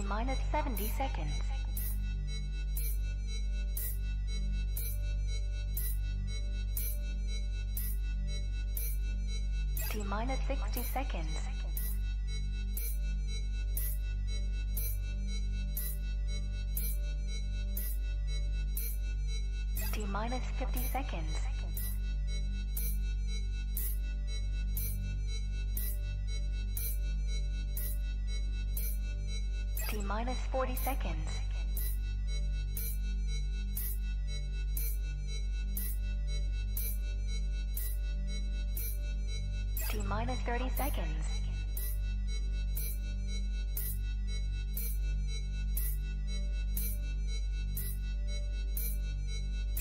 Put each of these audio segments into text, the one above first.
minus 70 seconds. T minus 60 seconds. T minus 50 seconds. T minus 40 seconds. T minus 30 seconds.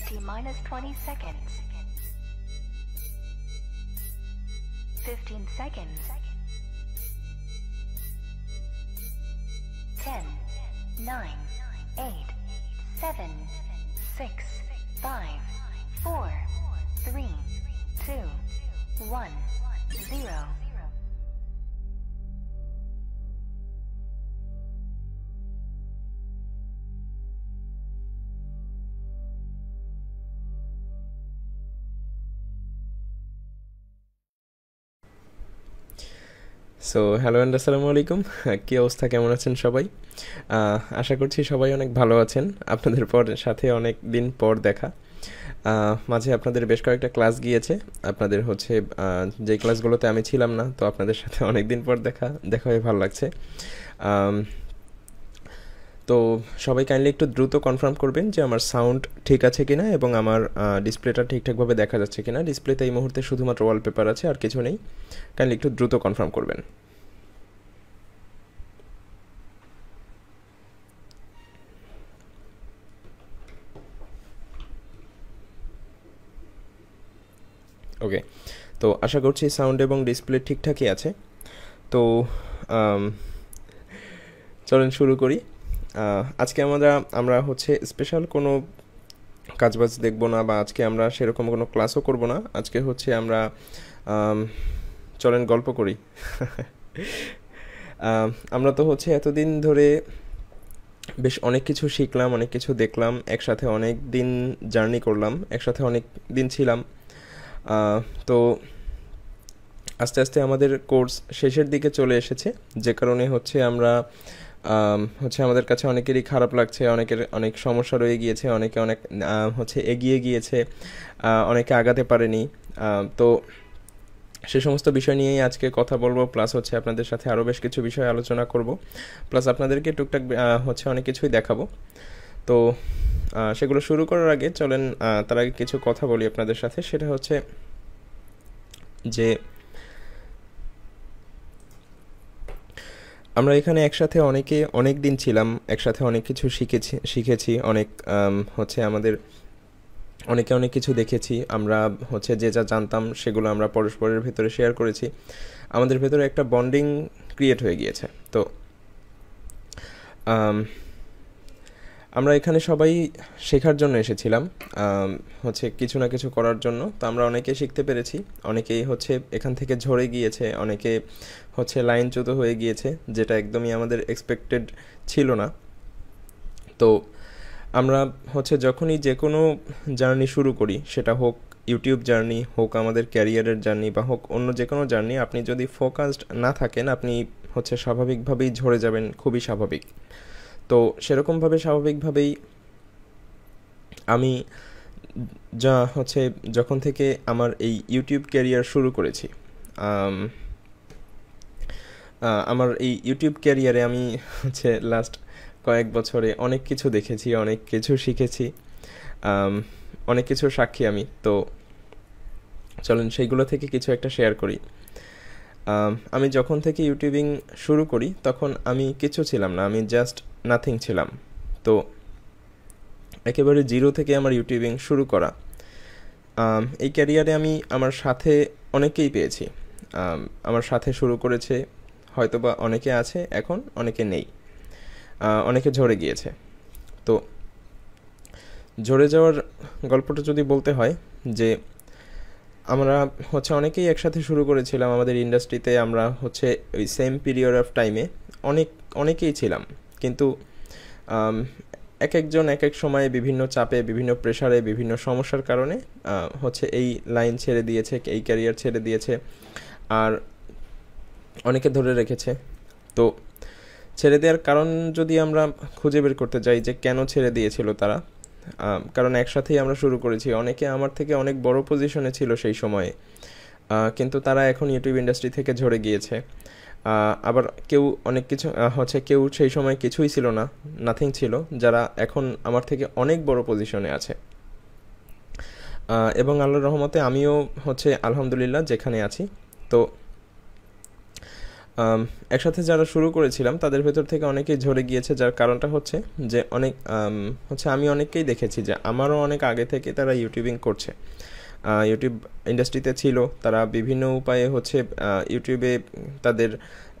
T minus 20 seconds. 15 seconds. 10, 9, 8, 7, 6, 5, 4, 3, 2, 1, 0. So hello and আসসালামু আলাইকুম। কী অবস্থা, কেমন আছেন সবাই? আশা করছি সবাই অনেক ভালো আছেন। আপনাদের সাথে অনেক দিন পর দেখা। মাঝে আপনাদের বেশ কয়েকটা ক্লাস গিয়েছে, আপনাদের হচ্ছে যেই ক্লাসগুলোতে আমি ছিলাম না, তো আপনাদের সাথে অনেক দিন পর দেখা হয়ে ভালো লাগছে। তো সবাই কাইন্ডলি একটু দ্রুত কনফার্ম করবেন যে আমার সাউন্ড ঠিক আছে কিনা এবং আমার ডিসপ্লেটা ঠিকঠাকভাবে দেখা যাচ্ছে কিনা। ডিসপ্লেতে এই মুহূর্তে শুধুমাত্র ওয়ালপেপার আছে, আর কিছু নেই। কাইন্ডলি একটু দ্রুত কনফার্ম করবেন। ওকে, তো আশা করছি সাউন্ড এবং ডিসপ্লে ঠিকঠাকই আছে। তো চলেন শুরু করি। আজকে আমরা হচ্ছে স্পেশাল কোনো কাজবাজ দেখব না, বা আজকে আমরা সেরকম কোনো ক্লাসও করব না। আজকে হচ্ছে আমরা চলেন গল্প করি। আমরা তো হচ্ছে এতদিন ধরে বেশ অনেক কিছু শিখলাম, অনেক কিছু দেখলাম, একসাথে অনেক দিন জার্নি করলাম, একসাথে অনেক দিন ছিলাম। তো আস্তে আস্তে আমাদের কোর্স শেষের দিকে চলে এসেছে, যে কারণে হচ্ছে আমরা আমাদের কাছে অনেকেরই খারাপ লাগছে, অনেকের অনেক সমস্যা রয়ে গিয়েছে, অনেকে অনেক হচ্ছে এগিয়ে গিয়েছে, অনেকে আগাতে পারেনি। তো সে সমস্ত বিষয় নিয়েই আজকে কথা বলবো, প্লাস হচ্ছে আপনাদের সাথে আরও বেশ কিছু বিষয় আলোচনা করব, প্লাস আপনাদেরকে টুকটাক হচ্ছে অনেক কিছুই দেখাবো। তো সেগুলো শুরু করার আগে চলেন তার আগে কিছু কথা বলি আপনাদের সাথে। সেটা হচ্ছে যে আমরা এখানে একসাথে অনেক দিন ছিলাম, একসাথে অনেক কিছু শিখেছি, অনেক হচ্ছে আমাদের অনেকে অনেক কিছু দেখেছি। আমরা হচ্ছে যে যা জানতাম সেগুলো আমরা পরস্পরের ভেতরে শেয়ার করেছি। আমাদের ভেতরে একটা বন্ডিং ক্রিয়েট হয়ে গিয়েছে। তো আমরা এখানে সবাই শেখার জন্য এসেছিলাম, হচ্ছে কিছু না কিছু করার জন্য। তো আমরা অনেকে শিখতে পেরেছি, অনেকেই হচ্ছে এখান থেকে ঝরে গিয়েছে, অনেকে হচ্ছে লাইনচ্যুত হয়ে গিয়েছে, যেটা একদমই আমাদের এক্সপেক্টেড ছিল না। তো আমরা হচ্ছে যখনই যে কোনো জার্নি শুরু করি, সেটা হোক ইউটিউব জার্নি, হোক আমাদের ক্যারিয়ারের জার্নি, বা হোক অন্য যে কোনো জার্নি, আপনি যদি ফোকাসড না থাকেন আপনি হচ্ছে স্বাভাবিকভাবেই ঝরে যাবেন, খুবই স্বাভাবিক। তো সেরকমভাবে স্বাভাবিকভাবেই আমি যখন থেকে আমার এই ইউটিউব ক্যারিয়ার শুরু করেছি, আমার এই ইউটিউব ক্যারিয়ারে আমি হচ্ছে লাস্ট কয়েক বছরে অনেক কিছু দেখেছি, অনেক কিছু শিখেছি, অনেক কিছুর সাক্ষী আমি। তো চলেন সেইগুলো থেকে কিছু একটা শেয়ার করি। আমি যখন থেকে ইউটিউবিং শুরু করি তখন আমি কিছু ছিলাম না, আমি জাস্ট নাথিং ছিলাম। তো একেবারে জিরো থেকে আমার ইউটিউবিং শুরু করা। এই ক্যারিয়ারে আমি আমার সাথে অনেকেই পেয়েছি, আমার সাথে শুরু করেছে, হয়তোবা অনেকে আছে এখন, অনেকে নেই, অনেকে ঝরে গিয়েছে। তো ঝরে যাওয়ার গল্পটা যদি বলতে হয়, যে আমরা হচ্ছে অনেকেই একসাথে শুরু করেছিলাম আমাদের ইন্ডাস্ট্রিতে। আমরা হচ্ছে ওই সেম পিরিয়ড অফ টাইমে অনেকেই ছিলাম, কিন্তু এক একজন এক এক সময়ে বিভিন্ন চাপে, বিভিন্ন প্রেশারে, বিভিন্ন সমস্যার কারণে হচ্ছে এই লাইন ছেড়ে দিয়েছে, এই ক্যারিয়ার ছেড়ে দিয়েছে, আর অনেকে ধরে রেখেছে। তো ছেড়ে দেওয়ার কারণ যদি আমরা খুঁজে বের করতে যাই যে কেন ছেড়ে দিয়েছিল তারা, কারণ একসাথেই আমরা শুরু করেছি, অনেকে আমার থেকে অনেক বড় পজিশনে ছিল সেই সময়ে, কিন্তু তারা এখন ইউটিউব ইন্ডাস্ট্রি থেকে ঝরে গিয়েছে। আবার কেউ অনেক কিছু হচ্ছে, কেউ সেই সময় কিছুই ছিল না, নাথিং ছিল, যারা এখন আমার থেকে অনেক বড় পজিশনে আছে। এবং আল্লাহর রহমতে আমিও হচ্ছে আলহামদুলিল্লাহ যেখানে আছি। তো একসাথে যারা শুরু করেছিলাম তাদের ভেতর থেকে অনেকেই ঝরে গিয়েছে, যার কারণটা হচ্ছে যে অনেক হচ্ছে আমি অনেককেই দেখেছি যে আমারও অনেক আগে থেকে তারা ইউটিউবিং করছে, ইউটিউব ইন্ডাস্ট্রিতে ছিল, তারা বিভিন্ন উপায়ে হচ্ছে ইউটিউবে তাদের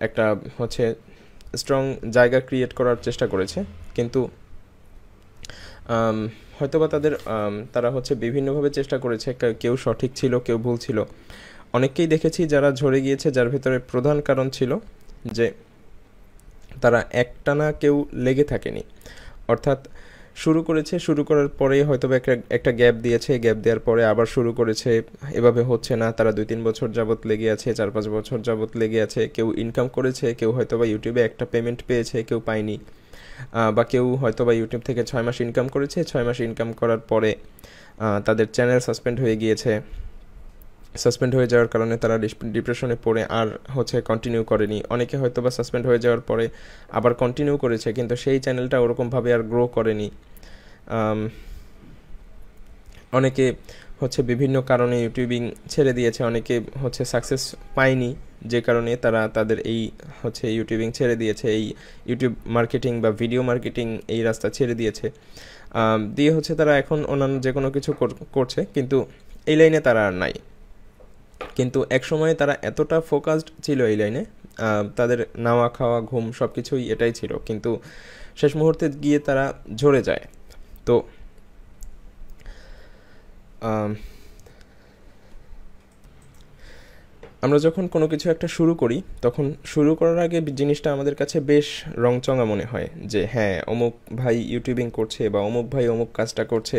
একটা হচ্ছে স্ট্রং জায়গা ক্রিয়েট করার চেষ্টা করেছে। কিন্তু হয়তোবা তারা হচ্ছে বিভিন্নভাবে চেষ্টা করেছে, কেউ সঠিক ছিল, কেউ ভুল ছিল। অনেককেই দেখেছি যারা ঝরে গিয়েছে, যার ভেতরে প্রধান কারণ ছিল যে তারা একটানা কেউ লেগে থাকেনি, অর্থাৎ শুরু করেছে, শুরু করার পরে হয়তো একটা গ্যাপ দিয়েছে, গ্যাপ দেওয়ার পরে আবার শুরু করেছে, এভাবে হচ্ছে না, তারা 2-3 বছর যাবত লেগে আছে, 4-5 বছর যাবত লেগে আছে, কেউ ইনকাম করেছে, কেউ হয়তো বা ইউটিউবে একটা পেমেন্ট পেয়েছে, কেউ পায়নি, বা কেউ হয়তো বা ইউটিউব থেকে 6 মাস ইনকাম করেছে, 6 মাস ইনকাম করার পরে তাদের চ্যানেল সাসপেন্ড হয়ে গিয়েছে, সাসপেন্ড হয়ে যাওয়ার কারণে তারা ডিপ্রেশনে পড়ে আর হচ্ছে কন্টিনিউ করেনি। অনেকে হয়তো বা সাসপেন্ড হয়ে যাওয়ার পরে আবার কন্টিনিউ করেছে, কিন্তু সেই চ্যানেলটা ওরকমভাবে আর গ্রো করেনি। অনেকে হচ্ছে বিভিন্ন কারণে ইউটিউবিং ছেড়ে দিয়েছে, অনেকে হচ্ছে সাকসেস পায়নি, যে কারণে তারা তাদের এই হচ্ছে ইউটিউবিং ছেড়ে দিয়েছে, এই ইউটিউব মার্কেটিং বা ভিডিও মার্কেটিং এই রাস্তা ছেড়ে দিয়েছে, দিয়ে হচ্ছে তারা এখন অন্যান্য যে কোনো কিছু করছে, কিন্তু এই লাইনে তারা আর নাই। কিন্তু এক সময়ে তারা এতটা ফোকাসড ছিল এই লাইনে, তাদের নাওয়া খাওয়া ঘুম সব কিছুই এটাই ছিল, কিন্তু শেষ মুহূর্তে গিয়ে তারা ঝরে যায়। তো আমরা যখন কোনো কিছু একটা শুরু করি, তখন শুরু করার আগে জিনিসটা আমাদের কাছে বেশ রংচঙা মনে হয় যে হ্যাঁ, অমুক ভাই ইউটিউবিং করছে, বা অমুক ভাই অমুক কাজটা করছে,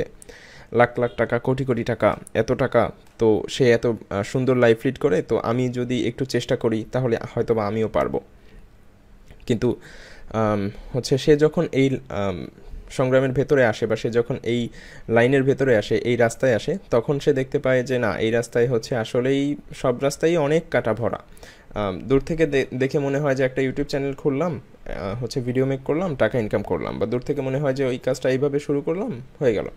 লাখ লাখ টাকা, কোটি কোটি টাকা, এত টাকা, তো সে এত সুন্দর লাইফ লিড করে, তো আমি যদি একটু চেষ্টা করি তাহলে হয়তো বা আমিও পারবো। কিন্তু হচ্ছে সে যখন এই সংগ্রামের ভেতরে আসে, বা সে যখন এই লাইনের ভেতরে আসে, এই রাস্তায় আসে, তখন সে দেখতে পায় যে না, এই রাস্তায় হচ্ছে আসলেই সব রাস্তায় অনেক কাটা ভরা। দূর থেকে দেখে মনে হয় যে একটা ইউটিউব চ্যানেল খুললাম, হচ্ছে ভিডিও মেক করলাম, টাকা ইনকাম করলাম, বা দূর থেকে মনে হয় যে ওই কাজটা এইভাবে শুরু করলাম, হয়ে গেল।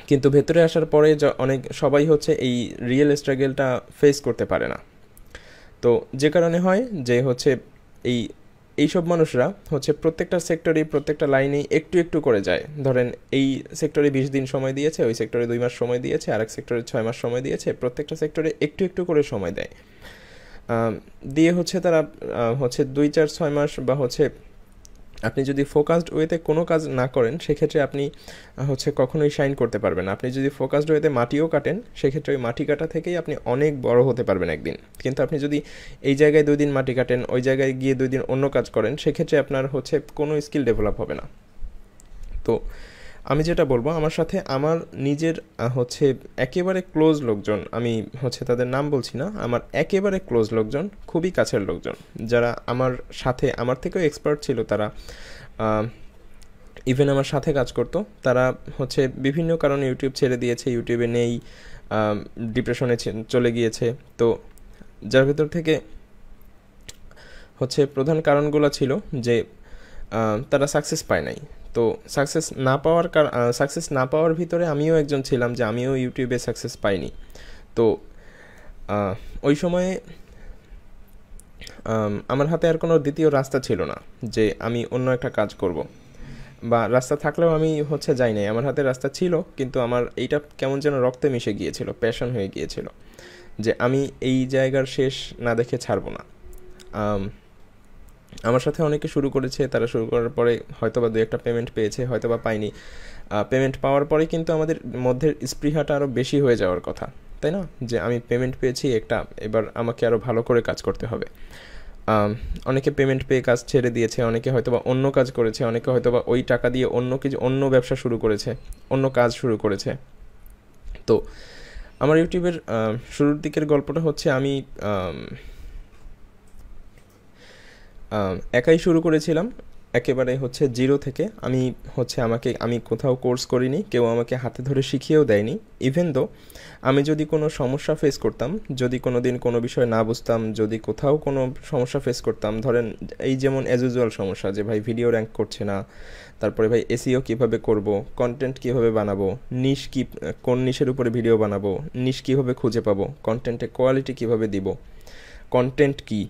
কিন্তু ভেতরে আসার পরে অনেক সবাই হচ্ছে এই রিয়েল স্ট্রাগলটা ফেস করতে পারে না। তো যে কারণে হয় যে হচ্ছে এইসব মানুষরা হচ্ছে প্রত্যেকটা সেক্টরে, প্রত্যেকটা লাইনেই একটু একটু করে যায়। ধরেন এই সেক্টরে 20 দিন সময় দিয়েছে, ওই সেক্টরে 2 মাস সময় দিয়েছে, আরেক সেক্টরে 6 মাস সময় দিয়েছে, প্রত্যেকটা সেক্টরে একটু একটু করে সময় দেয়, দিয়ে হচ্ছে তারা হচ্ছে 2-4-6 মাস, বা হচ্ছে আপনি যদি ফোকাসড ওয়েতে কোনো কাজ না করেন, সেক্ষেত্রে আপনি হচ্ছে কখনোই শাইন করতে পারবেন না। আপনি যদি ফোকাসড ওয়েতে মাটিও কাটেন, সেক্ষেত্রে ওই মাটি কাটা থেকেই আপনি অনেক বড় হতে পারবেন একদিন। কিন্তু আপনি যদি এই জায়গায় 2 দিন মাটি কাটেন, ওই জায়গায় গিয়ে 2 দিন অন্য কাজ করেন, সেক্ষেত্রে আপনার হচ্ছে কোনো স্কিল ডেভেলপ হবে না। তো আমি যেটা বলবো, আমার সাথে আমার নিজের হচ্ছে একেবারে ক্লোজ লোকজন, আমি হচ্ছে তাদের নাম বলছি না, আমার একেবারে ক্লোজ লোকজন, খুবই কাছের লোকজন, যারা আমার সাথে আমার থেকেও এক্সপার্ট ছিল, তারা ইভেন আমার সাথে কাজ করতো, তারা হচ্ছে বিভিন্ন কারণে ইউটিউব ছেড়ে দিয়েছে, ইউটিউবে নেই, ডিপ্রেশনে চলে গিয়েছে। তো যার ভেতর থেকে হচ্ছে প্রধান কারণগুলো ছিল যে তারা সাকসেস পায় নাই। তো সাকসেস না পাওয়ার ভিতরে আমিও একজন ছিলাম, যে আমিও ইউটিউবে সাকসেস পাইনি। তো ওই সময়ে আমার হাতে আর কোনো দ্বিতীয় রাস্তা ছিল না যে আমি অন্য একটা কাজ করব, বা রাস্তা থাকলেও আমি হচ্ছে যাই নাই, আমার হাতে রাস্তা ছিল, কিন্তু আমার এইটা কেমন যেন রক্তে মিশে গিয়েছিল, প্যাশন হয়ে গিয়েছিল, যে আমি এই জায়গার শেষ না দেখে ছাড়বো না। আমার সাথে অনেকে শুরু করেছে, তারা শুরু করার পরে হয়তোবা 2-1টা পেমেন্ট পেয়েছে, হয়তোবা পায়নি। পেমেন্ট পাওয়ার পরে কিন্তু আমাদের মধ্যে স্পৃহাটা আরও বেশি হয়ে যাওয়ার কথা, তাই না? যে আমি পেমেন্ট পেয়েছি একটা, এবার আমাকে আরও ভালো করে কাজ করতে হবে। অনেকে পেমেন্ট পেয়ে কাজ ছেড়ে দিয়েছে, অনেকে হয়তোবা অন্য কাজ করেছে, অনেকে হয়তোবা ওই টাকা দিয়ে অন্য ব্যবসা শুরু করেছে, অন্য কাজ শুরু করেছে। তো আমার ইউটিউবের শুরুর দিকের গল্পটা হচ্ছে আমি একাই শুরু করেছিলাম, একেবারে হচ্ছে জিরো থেকে। আমি কোথাও কোর্স করিনি, কেউ আমাকে হাতে ধরে শিখিয়েও দেয়নি। ইভেন দো আমি যদি কোনো সমস্যা ফেস করতাম, যদি কোনো দিন কোনো বিষয় না বুঝতাম, যদি কোথাও কোনো সমস্যা ফেস করতাম, ধরেন এই যেমন অ্যাজ ইউজুয়াল সমস্যা যে ভাই ভিডিও র্যাঙ্ক করছে না, তারপরে ভাই এসইও কীভাবে করব, কন্টেন্ট কীভাবে বানাবো, কোন নিশের উপরে ভিডিও বানাবো, নিশ কীভাবে খুঁজে পাবো, কন্টেন্টের কোয়ালিটি কীভাবে দিব, কন্টেন্ট কী,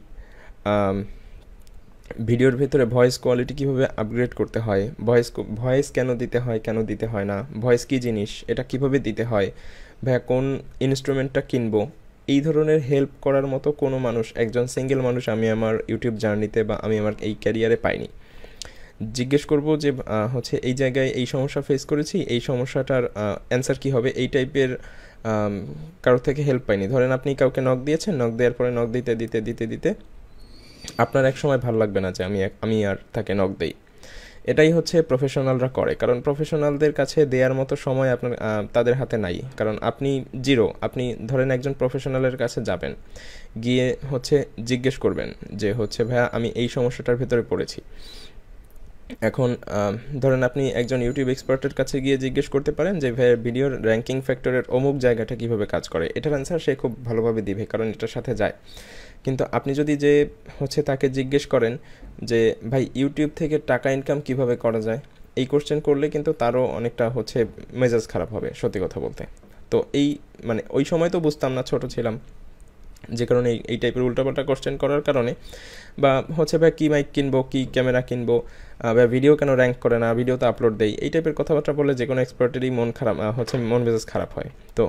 ভিডিওর ভেতরে ভয়েস কোয়ালিটি কীভাবে আপগ্রেড করতে হয়, ভয়েস কেন দিতে হয় না, ভয়েস কী জিনিস, এটা কীভাবে দিতে হয়, ভাইয়া কোন ইনস্ট্রুমেন্টটা কিনবো, এই ধরনের হেল্প করার মতো কোনো মানুষ, একজন সিঙ্গেল মানুষ আমি আমার ইউটিউব জার্নিতে বা আমি আমার এই ক্যারিয়ারে পাইনি। জিজ্ঞেস করবো যে এই জায়গায় এই সমস্যা ফেস করেছি, এই সমস্যাটার অ্যান্সার কী হবে, এই টাইপের কারোর থেকে হেল্প পাইনি। ধরেন আপনি কাউকে নক দিয়েছেন, নক দেওয়ার পরে নক দিতে আপনার এক সময় ভালো লাগবে না যে আমি আর তাকে নক দেই। এটাই হচ্ছে প্রফেশনালরা করে, কারণ প্রফেশনালদের কাছে দেওয়ার মতো সময় আপনার তাদের হাতে নাই। কারণ আপনি জিরো, আপনি ধরেন একজন প্রফেশনালের কাছে যাবেন, গিয়ে জিজ্ঞেস করবেন যে ভাইয়া আমি এই সমস্যাটার ভেতরে পড়েছি। এখন ধরেন আপনি একজন ইউটিউব এক্সপার্টের কাছে গিয়ে জিজ্ঞেস করতে পারেন যে ভাইয়া ভিডিওর র্যাঙ্কিং ফ্যাক্টরের অমুক জায়গাটা কীভাবে কাজ করে, এটার অ্যান্সার সে খুব ভালোভাবে দিবে, কারণ এটার সাথে যায়। কিন্তু আপনি যদি তাকে জিজ্ঞেস করেন যে ভাই ইউটিউব থেকে টাকা ইনকাম কিভাবে করা যায়, এই কোশ্চেন করলে কিন্তু তারও অনেকটা মেজাজ খারাপ হবে, সত্যি কথা বলতে। তো ওই সময় তো বুঝতাম না, ছোট ছিলাম, যে কারণে এই টাইপের উল্টাপাল্টা কোশ্চেন করার কারণে, বা ভাই কী মাইক কিনবো, কী ক্যামেরা কিনবো, বা ভিডিও কেন র্যাঙ্ক করে না, ভিডিও তো আপলোড দেয়, এই টাইপের কথাবার্তা বললে যে কোনো এক্সপার্টেরই মন মেজাজ খারাপ হয়। তো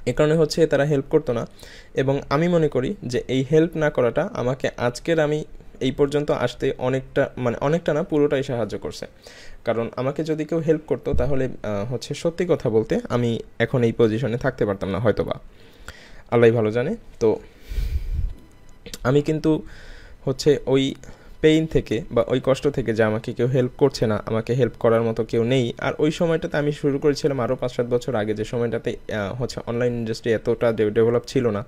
এ কারণে তারা হেল্প করতো না। এবং আমি মনে করি যে এই হেল্প না করাটা আমাকে আমি এই পর্যন্ত আসতে অনেকটা না, পুরোটাই সাহায্য করছে। কারণ আমাকে যদি কেউ হেল্প করতো তাহলে সত্যি কথা বলতে আমি এখন এই পজিশনে থাকতে পারতাম না, হয়তোবা, আল্লাহ ভালো জানে। তো আমি কিন্তু ওই পেইন থেকে বা ওই কষ্ট থেকে, যে আমাকে কেউ হেল্প করছে না, আমাকে হেল্প করার মতো কেউ নেই। আর ওই সময়টাতে আমি শুরু করেছিলাম আরও 5-7 বছর আগে, যে সময়টাতে অনলাইন ইন্ডাস্ট্রি এতটা ডেভেলপ ছিল না।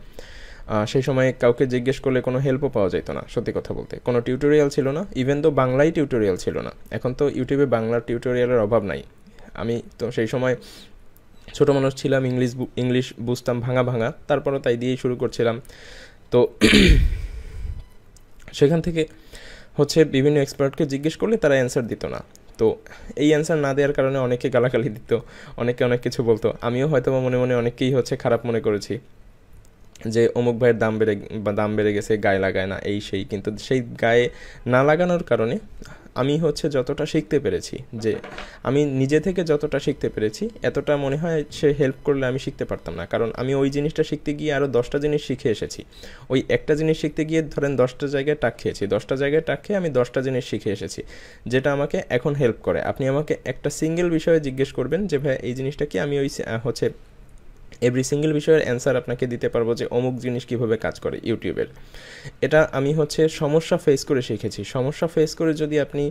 সেই সময়ে কাউকে জিজ্ঞেস করলে কোনো হেল্পও পাওয়া যেত না, সত্যি কথা বলতে। কোনো টিউটোরিয়াল ছিল না, ইভেন তো বাংলায় টিউটোরিয়াল ছিল না। এখন তো ইউটিউবে বাংলার টিউটোরিয়ালের অভাব নাই। আমি তো সেই সময় ছোটো মানুষ ছিলাম, ইংলিশ বুঝতাম ভাঙা, তারপরও তাই দিয়েই শুরু করছিলাম। তো সেখান থেকে বিভিন্ন এক্সপার্টকে জিজ্ঞেস করলে তারা অ্যান্সার দিত না। তো এই অ্যান্সার না দেওয়ার কারণে অনেকে গালাগালি দিত, অনেকে অনেক কিছু বলতো। আমিও হয়তো মনে মনে অনেকেই খারাপ মনে করেছি যে অমুক ভাইয়ের দাম বেড়ে গেছে, গায়ে লাগায় না, এই সেই। কিন্তু সেই গায়ে না লাগানোর কারণে আমি যতটা শিখতে পেরেছি, যে আমি নিজে থেকে যতটা শিখতে পেরেছি, এতটা মনে হয় সে হেল্প করলে আমি শিখতে পারতাম না। কারণ আমি ওই জিনিসটা শিখতে গিয়ে আরও 10টা জিনিস শিখে এসেছি। ওই একটা জিনিস শিখতে গিয়ে ধরেন 10টা জায়গায় টাক খেয়েছি, 10টা জায়গায় টাক খেয়ে আমি 10টা জিনিস শিখে এসেছি, যেটা আমাকে এখন হেল্প করে। আপনি আমাকে একটা সিঙ্গেল বিষয়ে জিজ্ঞেস করবেন যে ভাই এই জিনিসটা কি, আমি ওই এভরি সিঙ্গেল বিষয়ের অ্যান্সার আপনাকে দিতে পারবো, যে অমুক জিনিস কীভাবে কাজ করে ইউটিউবের। এটা আমি সমস্যা ফেস করে শিখেছি। সমস্যা ফেস করে যদি আপনি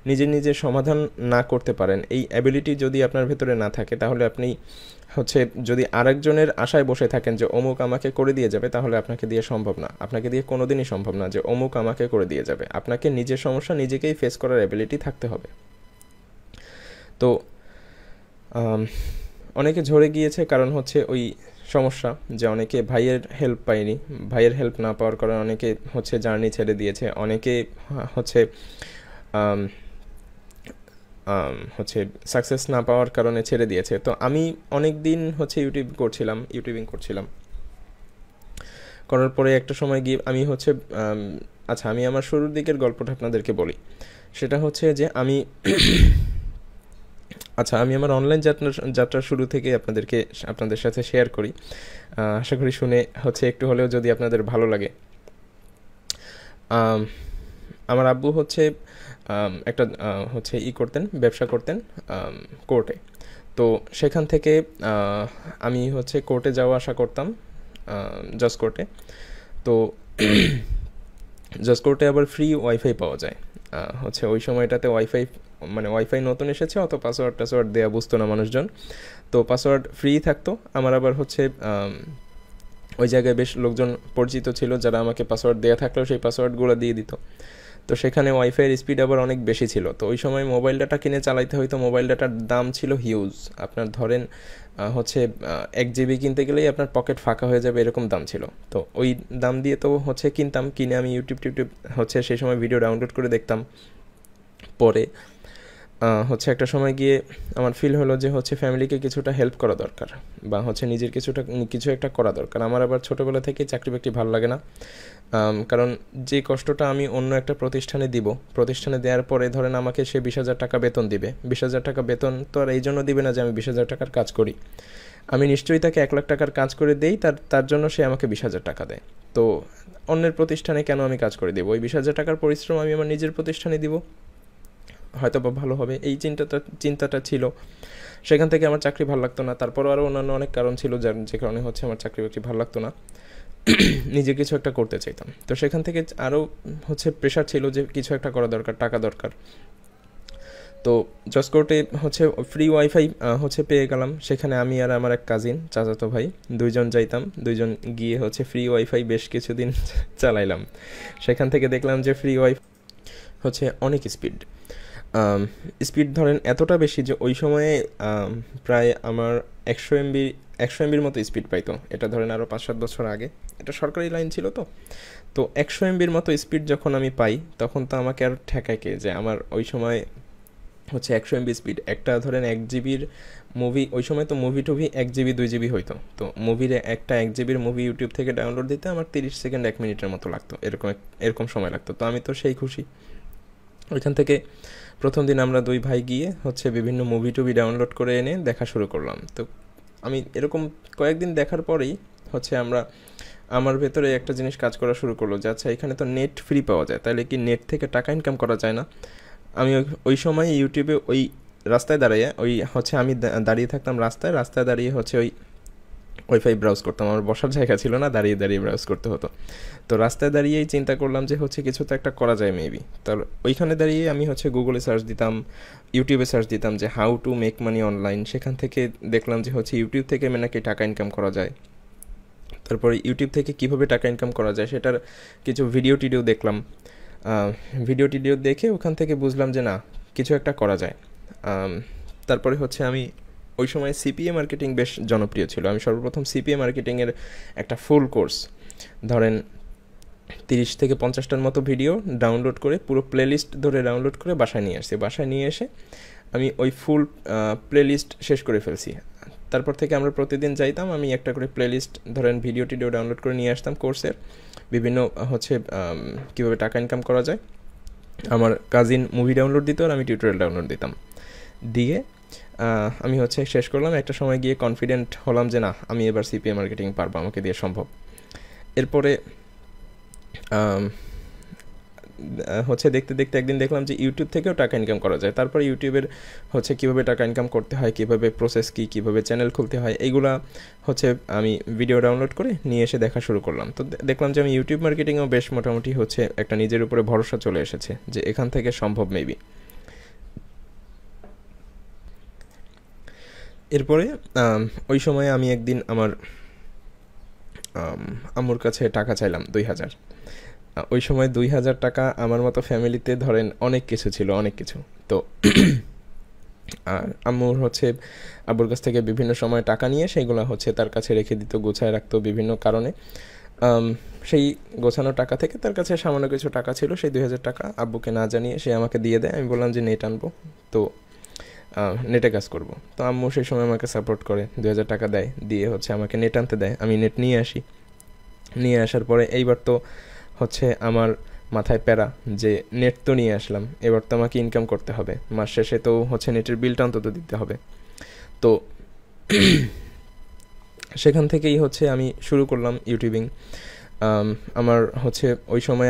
নিজের সমাধান না করতে পারেন, এই অ্যাবিলিটি যদি আপনার ভেতরে না থাকে, তাহলে আপনি যদি আরেকজনের আশায় বসে থাকেন যে অমুক আমাকে করে দিয়ে যাবে, তাহলে আপনাকে দিয়ে সম্ভব না, আপনাকে দিয়ে কোনোদিনই সম্ভব না যে অমুক আমাকে করে দিয়ে যাবে। আপনাকে নিজের সমস্যা নিজেকেই ফেস করার অ্যাবিলিটি থাকতে হবে। তো অনেকে ঝরে গিয়েছে, কারণ ওই সমস্যা যে অনেকে ভাইয়ের হেল্প পায়নি, ভাইয়ের হেল্প না পাওয়ার কারণে অনেকে জার্নি ছেড়ে দিয়েছে, অনেকে সাকসেস না পাওয়ার কারণে ছেড়ে দিয়েছে। তো আমি অনেক দিন ইউটিউবিং করছিলাম, করার পরে একটা সময় গিয়ে আমি আচ্ছা, আমি আমার শুরুর দিকের গল্পটা আপনাদেরকে বলি। সেটা যে আমি আমার অনলাইন যাত্রার শুরু থেকে আপনাদের সাথে শেয়ার করি। আশা করি শুনে একটু হলেও যদি আপনাদের ভালো লাগে। আমার আব্বু একটা করতেন, ব্যবসা করতেন কোর্টে। তো সেখান থেকে আমি কোর্টে যাওয়া আসা করতাম, জজ কোর্টে। তো জাসকোর্টে আবার ফ্রি ওয়াইফাই পাওয়া যায়। হচ্ছে ওই সময়টাতে ওয়াইফাই নতুন এসেছে, অত পাসওয়ার্ড দেওয়া বুঝতো না মানুষজন, তো পাসওয়ার্ড ফ্রি থাকতো। আমার আবার হচ্ছে ওই জায়গায় বেশ লোকজন পরিচিত ছিল যারা আমাকে পাসওয়ার্ড দেওয়া থাকলেও সেই পাসওয়ার্ডগুলো দিয়ে দিত। তো সেখানে ওয়াইফাইয়ের স্পিড আবার অনেক বেশি ছিল। তো ওই সময় মোবাইল ডাটা কিনে চালাইতে হয়তো মোবাইল ডাটার দাম ছিল হিউজ। আপনার ধরেন হচ্ছে 1 জিবি কিনতে গেলেই আপনার পকেট ফাঁকা হয়ে যাবে, এরকম দাম ছিল। তো ওই দাম দিয়ে তো হচ্ছে কিনে আমি ইউটিউব হচ্ছে সেই সময় ভিডিও ডাউনলোড করে দেখতাম। পরে হচ্ছে একটা সময় গিয়ে আমার ফিল হলো যে হচ্ছে ফ্যামিলিকে কিছুটা হেল্প করা দরকার, বা হচ্ছে নিজের কিছু একটা করা দরকার। আমার আবার ছোটোবেলা থেকে চাকরি বাকরি ভালো লাগে না, কারণ যে কষ্টটা আমি অন্য একটা প্রতিষ্ঠানে দেওয়ার পরে ধরেন আমাকে সে 20,000 টাকা বেতন দিবে। 20,000 টাকা বেতন তো আর এই জন্য দিবে না যে আমি 20,000 টাকার কাজ করি, আমি নিশ্চয়ই তাকে 1 লাখ টাকার কাজ করে দেই, তার জন্য সে আমাকে 20,000 টাকা দেয়। তো অন্যের প্রতিষ্ঠানে কেন আমি কাজ করে দেবো? ওই 20,000 টাকার পরিশ্রম আমি আমার নিজের প্রতিষ্ঠানে দিব, হয়তো বা ভালো হবে, এই চিন্তাটা ছিল। সেখান থেকে আমার চাকরি ভালো লাগতো না। তারপরও আরও অন্যান্য অনেক কারণ ছিল যে কারণে হচ্ছে আমার চাকরি বাকরি ভালো লাগতো না, নিজে কিছু একটা করতে চাইতাম। তো সেখান থেকে আরও হচ্ছে প্রেশার ছিল যে কিছু একটা করা দরকার, টাকা দরকার। তো জাসকোর্টে হচ্ছে ফ্রি ওয়াইফাই হচ্ছে পেয়ে গেলাম। সেখানে আমি আর আমার এক কাজিন, চাচাতো ভাই, দুইজন যাইতাম। দুইজন গিয়ে হচ্ছে ফ্রি ওয়াইফাই বেশ কিছুদিন চালাইলাম। সেখান থেকে দেখলাম যে ফ্রি ওয়াইফাই হচ্ছে অনেক স্পিড ধরেন এতটা বেশি যে ওই সময়ে প্রায় আমার 100 এমবির মতো স্পিড পাইতো। এটা ধরেন আরও 5-7 বছর আগে, এটা সরকারি লাইন ছিল। তো 100 এমবির মতো স্পিড যখন আমি পাই, তখন তো আমাকে আর ঠেকায় কে, যে আমার ওই সময় হচ্ছে 100 এমবি স্পিড। একটা ধরেন 1 জিবির মুভি, ওই সময় তো মুভি 1 জিবি 2 জিবি হইতো। তো 1 জিবির মুভি ইউটিউব থেকে ডাউনলোড দিতে আমার 30 সেকেন্ড 1 মিনিটের মতো লাগতো, এরকম সময় লাগতো। তো আমি তো সেই খুশি। ওইখান থেকে প্রথম দিন আমরা 2 ভাই গিয়ে হচ্ছে বিভিন্ন মুভি ডাউনলোড করে এনে দেখা শুরু করলাম। তো আমি এরকম কয়েকদিন দেখার পরেই হচ্ছে আমার ভেতরে একটা জিনিস কাজ করা শুরু করলো যে আচ্ছা, এখানে তো নেট ফ্রি পাওয়া যায়, তাহলে কি নেট থেকে টাকা ইনকাম করা যায় না? আমি ওই সময় ইউটিউবে ওই রাস্তায় দাঁড়িয়ে আমি দাঁড়িয়ে থাকতাম রাস্তায় দাঁড়িয়ে হচ্ছে ওই ওয়াইফাই ব্রাউজ করতাম। আমার বসার জায়গা ছিল না, দাঁড়িয়ে ব্রাউজ করতে হতো। তো রাস্তায় দাঁড়িয়েই চিন্তা করলাম যে হচ্ছে কিছু তো একটা করা যায় মেবি। তার ওইখানে দাঁড়িয়ে আমি হচ্ছে গুগলে সার্চ দিতাম, ইউটিউবে সার্চ দিতাম যে how to make money online. সেখান থেকে দেখলাম যে হচ্ছে ইউটিউব থেকে নাকি টাকা ইনকাম করা যায়। তারপরে ইউটিউব থেকে কিভাবে টাকা ইনকাম করা যায় সেটার কিছু ভিডিও দেখলাম। ভিডিও দেখে ওখান থেকে বুঝলাম যে না, কিছু একটা করা যায়। তারপরে হচ্ছে আমি ওই সময় সিপিএ মার্কেটিং বেশ জনপ্রিয় ছিল। আমি সর্বপ্রথম সিপিএ মার্কেটিংয়ের একটা ফুল কোর্স ধরেন 30 থেকে 50টার মতো ভিডিও ডাউনলোড করে, পুরো প্লেলিস্ট ধরে ডাউনলোড করে বাসায় নিয়ে এসে আমি ওই ফুল প্লেলিস্ট শেষ করে ফেলছি। তারপর থেকে আমরা প্রতিদিন যাইতাম, আমি একটা করে প্লেলিস্ট ধরেন ভিডিও ডাউনলোড করে নিয়ে আসতাম কোর্সের, বিভিন্ন হচ্ছে কীভাবে টাকা ইনকাম করা যায়। আমার কাজিন মুভি ডাউনলোড দিত আর আমি টিউটোরিয়াল ডাউনলোড দিতাম, দিয়ে আমি হচ্ছে শেষ করলাম। একটা সময় গিয়ে কনফিডেন্ট হলাম যে না, আমি এবার সিপিএ মার্কেটিং পারবো, আমাকে দিয়ে সম্ভব। এরপরে হচ্ছে দেখতে একদিন দেখলাম যে ইউটিউব থেকেও টাকা ইনকাম করা যায়। তারপরে ইউটিউবের হচ্ছে কীভাবে টাকা ইনকাম করতে হয়, কীভাবে প্রসেস কীভাবে চ্যানেল খুলতে হয়, এইগুলা হচ্ছে আমি ভিডিও ডাউনলোড করে নিয়ে এসে দেখা শুরু করলাম। তো দেখলাম যে আমি ইউটিউব মার্কেটিংয়েও বেশ মোটামুটি হচ্ছে একটা নিজের উপরে ভরসা চলে এসেছে যে এখান থেকে সম্ভব মেবি। এরপরে ওই সময় আমি একদিন আমার আম্মুর কাছে টাকা চাইলাম 2,000। ওই সময় 2,000 টাকা আমার মতো ফ্যামিলিতে ধরেন অনেক কিছু ছিল, অনেক কিছু। তো আম্মুর হচ্ছে আব্বুর কাছ থেকে বিভিন্ন সময় টাকা নিয়ে সেইগুলো হচ্ছে তার কাছে রেখে দিত, গোছায় রাখতো বিভিন্ন কারণে। সেই গোছানো টাকা থেকে তার কাছে সামান্য কিছু টাকা ছিল, সেই 2,000 টাকা আব্বুকে না জানিয়ে সে আমাকে দিয়ে দেয়। আমি বললাম যে নেট আনবো, তো নেটে কাজ করব। তো আম্মু সেই সময় আমাকে সাপোর্ট করে 2,000 টাকা দেয়, দিয়ে হচ্ছে আমাকে নেট আনতে দেয়। আমি নেট নিয়ে আসার পরে এইবার তো হচ্ছে আমার মাথায় প্যারা যে নেট তো নিয়ে আসলাম, এবার তো আমাকে ইনকাম করতে হবে, মাস শেষে তো হচ্ছে নেটের বিলটা অন্তত দিতে হবে। তো সেখান থেকেই হচ্ছে আমি শুরু করলাম ইউটিউবিং। আমার হচ্ছে ওই সময়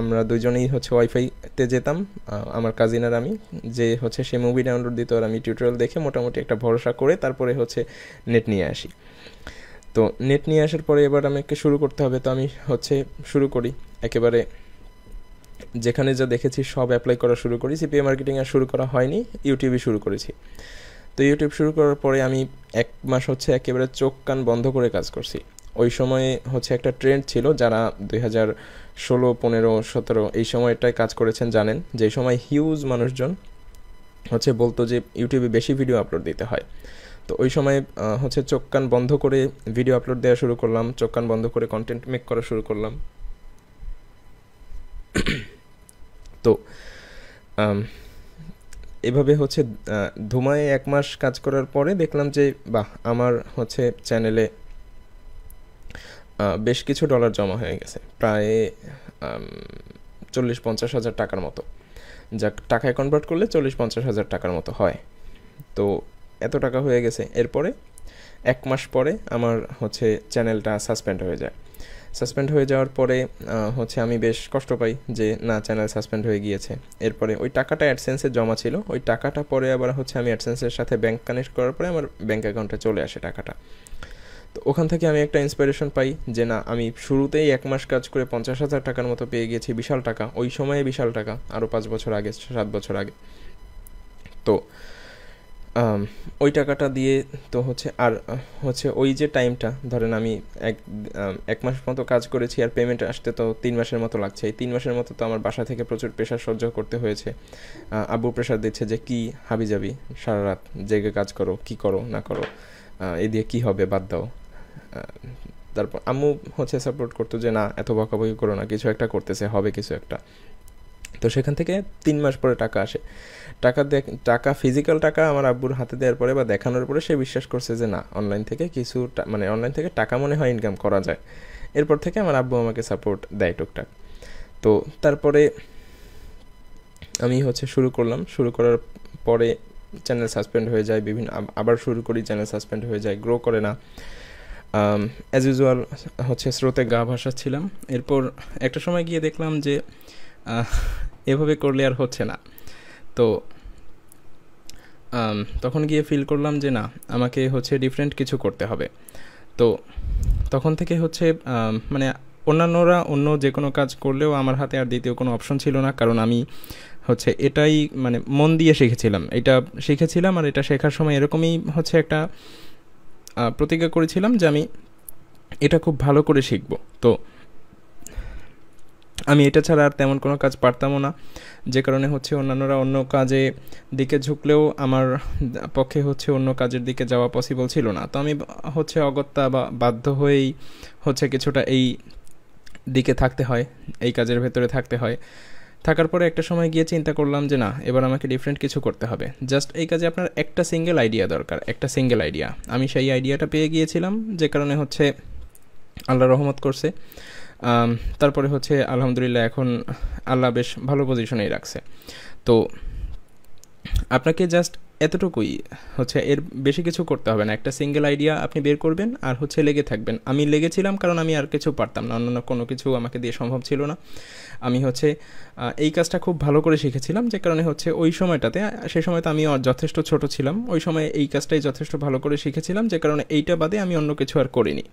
আমরা দুজনেই হচ্ছে ওয়াইফাইতে যেতাম, আমার কাজিন আর আমি, যে হচ্ছে সে মুভি ডাউনলোড দিত আর আমি টিউটোরিয়াল দেখে মোটামুটি একটা ভরসা করে তারপরে হচ্ছে নেট নিয়ে আসি। তো নেট নিয়ে আসার পরে এবার আমাকে শুরু করতে হবে। তো আমি হচ্ছে শুরু করি একেবারে যেখানে যা দেখেছি সব অ্যাপ্লাই করা শুরু করি। সিপিএ মার্কেটিং আর শুরু করা হয়নি, ইউটিউবে শুরু করেছি। তো ইউটিউব শুরু করার পরে আমি 1 মাস হচ্ছে একেবারে চোখ কান বন্ধ করে কাজ করছি। ওই সময়ে হচ্ছে একটা ট্রেন্ড ছিল, যারা 2016, 15, 17 এই সময়টায় কাজ করেছেন জানেন, যে সময় হিউজ মানুষজন হচ্ছে বলতো যে ইউটিউবে বেশি ভিডিও আপলোড দিতে হয়। তো ওই সময় হচ্ছে চোখ কান বন্ধ করে ভিডিও আপলোড দেওয়া শুরু করলাম, চোখ কান বন্ধ করে কন্টেন্ট মেক করা শুরু করলাম। তো এভাবে হচ্ছে ধুমায় 1 মাস কাজ করার পরে দেখলাম যে বাহ, আমার হচ্ছে চ্যানেলে বেশ কিছু ডলার জমা হয়ে গেছে, প্রায় 40-50 হাজার টাকার মতো, যা টাকায় কনভার্ট করলে 40-50 হাজার টাকার মতো হয়। তো এত টাকা হয়ে গেছে। এরপরে 1 মাস পরে আমার হচ্ছে চ্যানেলটা সাসপেন্ড হয়ে যায়। সাসপেন্ড হয়ে যাওয়ার পরে হচ্ছে আমি বেশ কষ্ট পাই যে না, চ্যানেল সাসপেন্ড হয়ে গিয়েছে। এরপরে ওই টাকাটা অ্যাডসেন্সে জমা ছিল, ওই টাকাটা পরে আবার হচ্ছে আমি অ্যাডসেন্সের সাথে ব্যাংক কানেক্ট করার পরে আমার ব্যাংক অ্যাকাউন্টে চলে আসে টাকাটা। তো ওখান থেকে আমি একটা ইন্সপিরেশন পাই যে না, আমি শুরুতেই 1 মাস কাজ করে 50 হাজার টাকার মতো পেয়ে গিয়েছি, বিশাল টাকা, ওই সময়ে বিশাল টাকা, আরও 5 বছর আগে, 7 বছর আগে। তো ওই টাকাটা দিয়ে তো হচ্ছে আর হচ্ছে ওই যে টাইমটা ধরেন আমি 1 মাস মতো কাজ করেছি, আর পেমেন্ট আসতে তো 3 মাসের মতো লাগছে। এই 3 মাসের মতো তো আমার বাসা থেকে প্রচুর প্রেশার সহ্য করতে হয়েছে। আব্বু প্রেশার দিচ্ছে যে কি হাবি যাবি, সারা রাত জেগে কাজ করো, কি করো না করো, এ দিয়ে কী হবে, বাদ দাও। তারপর আম্মু হচ্ছে সাপোর্ট করতো যে না, এত বকাবকি করো না, কিছু একটা করতেছে, হবে কিছু একটা। তো সেখান থেকে 3 মাস পরে টাকা আসে। টাকা ফিজিক্যাল টাকা আমার আব্বুর হাতে দেওয়ার পরে বা দেখানোর পরে সে বিশ্বাস করছে যে না, অনলাইন থেকে কিছু মানে অনলাইন থেকে টাকা মনে হয় ইনকাম করা যায়। এরপর থেকে আমার আব্বু আমাকে সাপোর্ট দেয় টুকটাক। তো তারপরে আমি হচ্ছে শুরু করলাম। শুরু করার পরে চ্যানেল সাসপেন্ড হয়ে যায়, আবার শুরু করি, চ্যানেল সাসপেন্ড হয়ে যায়, গ্রো করে না। অ্যাজ ইউজুয়াল হচ্ছে স্রোতে গা ভাসাচ্ছিলাম। এরপর একটা সময় গিয়ে দেখলাম যে এভাবে করলে আর হচ্ছে না। তো তখন গিয়ে ফিল করলাম যে না, আমাকে হচ্ছে ডিফারেন্ট কিছু করতে হবে। তো তখন থেকে হচ্ছে মানে অন্যান্যরা অন্য যে কোনো কাজ করলেও আমার হাতে আর দ্বিতীয় কোনো অপশন ছিল না, কারণ আমি হচ্ছে এটাই মানে মন দিয়ে শিখেছিলাম, আর এটা শেখার সময় এরকমই হচ্ছে একটা প্রতিজ্ঞা করেছিলাম যে আমি এটা খুব ভালো করে শিখব। তো আমি এটা ছাড়া আর তেমন কোনো কাজ পারতামও না, যে কারণে হচ্ছে অন্যান্যরা অন্য কাজে দিকে ঝুঁকলেও আমার পক্ষে হচ্ছে অন্য কাজের দিকে যাওয়া পসিবল ছিল না। তো আমি হচ্ছে অগত্যা বা বাধ্য হয়েই হচ্ছে কিছুটা এই দিকে থাকতে হয়, এই কাজের ভেতরে থাকতে হয়। থাকার পরে একটা সময় গিয়ে চিন্তা করলাম যে না, এবার আমাকে ডিফারেন্ট কিছু করতে হবে। জাস্ট এই কাজে আপনার একটা সিঙ্গেল আইডিয়া দরকার, একটা সিঙ্গেল আইডিয়া। আমি সেই আইডিয়াটা পেয়ে গিয়েছিলাম, যে কারণে হচ্ছে আল্লাহ রহমত করছে। তারপরে হচ্ছে আলহামদুলিল্লাহ এখন আল্লাহ বেশ ভালো পজিশনেই রাখছে। তো আপনাকে জাস্ট এতটুকুই হচ্ছে, এর বেশি কিছু করতে হবে না। একটা সিঙ্গেল আইডিয়া আপনি বের করবেন আর হচ্ছে লেগে থাকবেন। আমি লেগেছিলাম কারণ আমি আর কিছু পারতাম না, অন্য কোনো কিছু আমাকে দিয়ে সম্ভব ছিল না। আমি হচ্ছে এই কাজটা খুব ভালো করে শিখেছিলাম, যে কারণে হচ্ছে ওই সময়টাতে, সেই সময়তে আমি যথেষ্ট ছোট ছিলাম, ওই সময় এই কাজটাই যথেষ্ট ভালো করে শিখেছিলাম, যে কারণে এইটা বাদে আমি অন্য কিছু আর করিনি।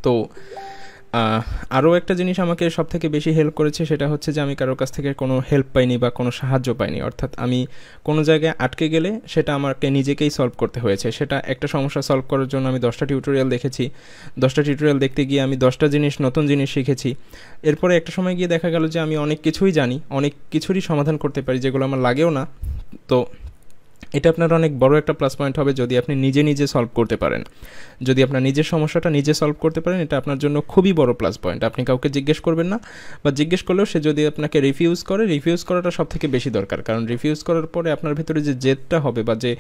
তো আরও একটা জিনিস আমাকে সব থেকে বেশি হেল্প করেছে, সেটা হচ্ছে যে আমি কারোর কাছ থেকে কোনো হেল্প পাইনি বা কোনো সাহায্য পাইনি। অর্থাৎ আমি কোনো জায়গায় আটকে গেলে সেটা আমাকে নিজেকেই সলভ করতে হয়েছে। সেটা একটা সমস্যা সলভ করার জন্য আমি 10টা টিউটোরিয়াল দেখেছি, 10টা টিউটোরিয়াল দেখতে গিয়ে আমি 10টা জিনিস, নতুন জিনিস শিখেছি। এরপরে একটা সময় গিয়ে দেখা গেল যে আমি অনেক কিছুই জানি, অনেক কিছুরই সমাধান করতে পারি, যেগুলো আমার লাগেও না। তো এটা আপনার অনেক বড় একটা প্লাস পয়েন্ট হবে যদি আপনি নিজে সলভ করতে পারেন। যদি আপনার নিজের সমস্যাটা নিজে সলভ করতে পারেন, এটা আপনার জন্য খুবই বড় প্লাস পয়েন্ট। আপনি কাউকে জিজ্ঞেস করবেন না, বা জিজ্ঞেস করলেও সে যদি আপনাকে রিফিউজ করাটা সব থেকে বেশি দরকার। কারণ রিফিউজ করার পরে আপনার ভিতরে যে জেদটা হবে বা যে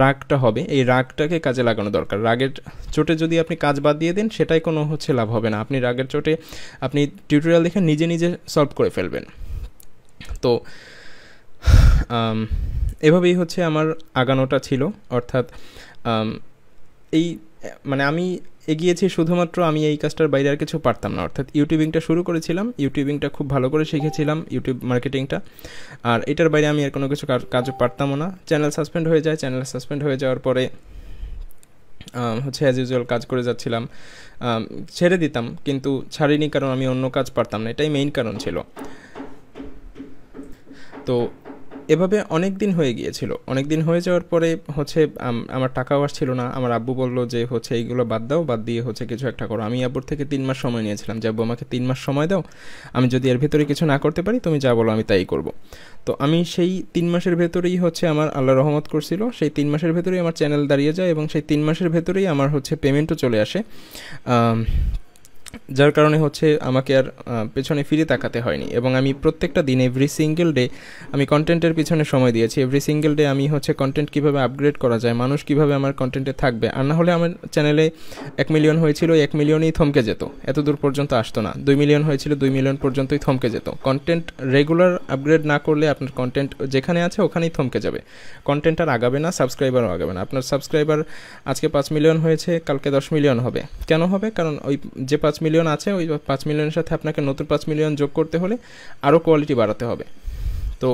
রাগটা হবে, এই রাগটাকে কাজে লাগানো দরকার। রাগের চোটে যদি আপনি কাজ বাদ দিয়ে দেন, সেটাই কোনো হচ্ছে লাভ হবে না। আপনি রাগের চোটে আপনি টিউটোরিয়াল দেখে নিজে সলভ করে ফেলবেন। তো এভাবেই হচ্ছে আমার আগানোটা ছিল। অর্থাৎ এই মানে আমি এগিয়েছি শুধুমাত্র আমি এই কাজটার বাইরে আর কিছু পারতাম না। অর্থাৎ ইউটিউবিংটা শুরু করেছিলাম, ইউটিউবিংটা খুব ভালো করে শিখেছিলাম, ইউটিউব মার্কেটিংটা, আর এটার বাইরে আমি আর কোনো কিছু কাজও পারতামও না। চ্যানেল সাসপেন্ড হয়ে যায়, চ্যানেল সাসপেন্ড হয়ে যাওয়ার পরে হচ্ছে অ্যাজ ইউজুয়াল কাজ করে যাচ্ছিলাম, ছেড়ে দিতাম, কিন্তু ছাড়িনি কারণ আমি অন্য কাজ পারতাম না, এটাই মেইন কারণ ছিল। তো এভাবে অনেক দিন হয়ে গিয়েছিল। অনেক দিন হয়ে যাওয়ার পরে হচ্ছে আমার টাকাও আসছিল না। আমার আব্বু বলল যে হচ্ছে এইগুলো বাদ দাও, বাদ দিয়ে হচ্ছে কিছু একটা করো। আমি আব্বুর থেকে 3 মাস সময় নিয়েছিলাম যে আব্বু আমাকে 3 মাস সময় দাও, আমি যদি এর ভেতরে কিছু না করতে পারি তুমি যা বলো আমি তাই করব। তো আমি সেই 3 মাসের ভেতরেই হচ্ছে আমার আল্লাহ রহমত করছিল, সেই 3 মাসের ভেতরেই আমার চ্যানেল দাঁড়িয়ে যায় এবং সেই 3 মাসের ভেতরেই আমার হচ্ছে পেমেন্টও চলে আসে, যার কারণে হচ্ছে আমাকে আর পেছনে ফিরে তাকাতে হয়নি। এবং আমি প্রত্যেকটা দিন এভরি সিঙ্গেল ডে আমি কন্টেন্টের পিছনে সময় দিয়েছি। এভরি সিঙ্গেল ডে আমি হচ্ছে কন্টেন্ট কীভাবে আপগ্রেড করা যায়, মানুষ কীভাবে আমার কন্টেন্টে থাকবে। আর না হলে আমার চ্যানেলে 1 মিলিয়ন হয়েছিল, 1 মিলিয়নেই থমকে যেত, এত দূর পর্যন্ত আসতো না। 2 মিলিয়ন হয়েছিল, 2 মিলিয়ন পর্যন্তই থমকে যেত। কন্টেন্ট রেগুলার আপগ্রেড না করলে আপনার কন্টেন্ট যেখানে আছে ওখানেই থমকে যাবে, কন্টেন্ট আর আগাবে না, সাবস্ক্রাইবারও আগাবে না। আপনার সাবস্ক্রাইবার আজকে 5 মিলিয়ন হয়েছে, কালকে 10 মিলিয়ন হবে। কেন হবে? কারণ ওই যে 5 মিলিয়ন আছে ওই 5 মিলিয়নের সাথে আপনাকে নতুন 5 মিলিয়ন যোগ করতে হলে আরও কোয়ালিটি বাড়াতে হবে। তো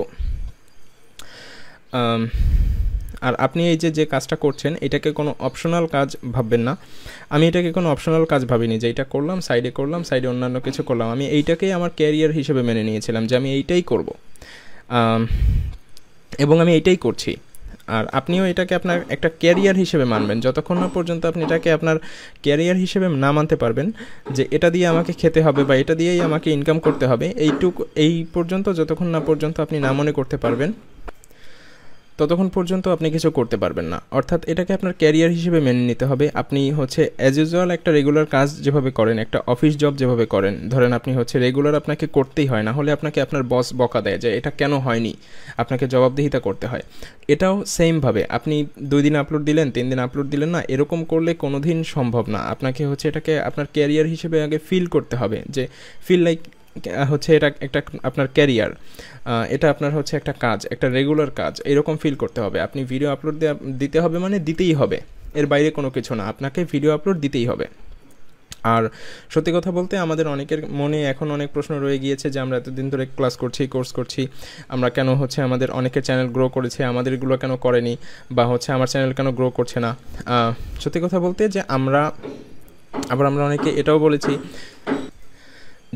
আর আপনি এই যে কাজটা করছেন এটাকে কোনো অপশনাল কাজ ভাববেন না। আমি এটাকে কোনো অপশনাল কাজ ভাবিনি যে এটা করলাম, সাইডে অন্যান্য কিছু করলাম। আমি এইটাকেই আমার ক্যারিয়ার হিসেবে মেনে নিয়েছিলাম যে আমি এইটাই করব, এবং আমি এইটাই করছি। আর আপনিও এটাকে আপনার একটা ক্যারিয়ার হিসেবে মানবেন। যতক্ষণ না পর্যন্ত আপনি এটাকে আপনার ক্যারিয়ার হিসেবে না মানতে পারবেন যে এটা দিয়ে আমাকে খেতে হবে বা এটা দিয়েই আমাকে ইনকাম করতে হবে, এই পর্যন্ত যতক্ষণ না পর্যন্ত আপনি না মনে করতে পারবেন ততক্ষণ পর্যন্ত আপনি কিছু করতে পারবেন না। অর্থাৎ এটাকে আপনার ক্যারিয়ার হিসেবে মেনে নিতে হবে। আপনি হচ্ছে অ্যাজ ইউজুয়াল একটা রেগুলার কাজ যেভাবে করেন, একটা অফিস জব যেভাবে করেন, ধরেন আপনি হচ্ছে রেগুলার আপনাকে করতেই হয়, না হলে আপনাকে আপনার বস বকা দেয় যে এটা কেন হয়নি, আপনাকে জবাবদিহিতা করতে হয়। এটাও সেমভাবে আপনি 2 দিন আপলোড দিলেন, 3 দিন আপলোড দিলেন না, এরকম করলে কোনো দিন সম্ভব না। আপনাকে হচ্ছে এটাকে আপনার ক্যারিয়ার হিসেবে আগে ফিল করতে হবে, যে ফিল লাইক হচ্ছে এটা একটা আপনার ক্যারিয়ার, এটা আপনার হচ্ছে একটা কাজ, একটা রেগুলার কাজ, এরকম ফিল করতে হবে। আপনি ভিডিও আপলোড দিতে হবে মানে দিতেই হবে, এর বাইরে কোনো কিছু না, আপনাকে ভিডিও আপলোড দিতেই হবে। আর সত্যি কথা বলতে আমাদের অনেকের মনে এখন অনেক প্রশ্ন রয়ে গিয়েছে যে আমরা এতদিন ধরে ক্লাস করছি, কোর্স করছি, আমরা কেন হচ্ছে আমাদের অনেকের চ্যানেল গ্রো করেছে, আমাদেরগুলো কেন করেনি, বা হচ্ছে আমার চ্যানেল কেন গ্রো করছে না। সত্যি কথা বলতে যে আমরা অনেকে এটাও বলেছি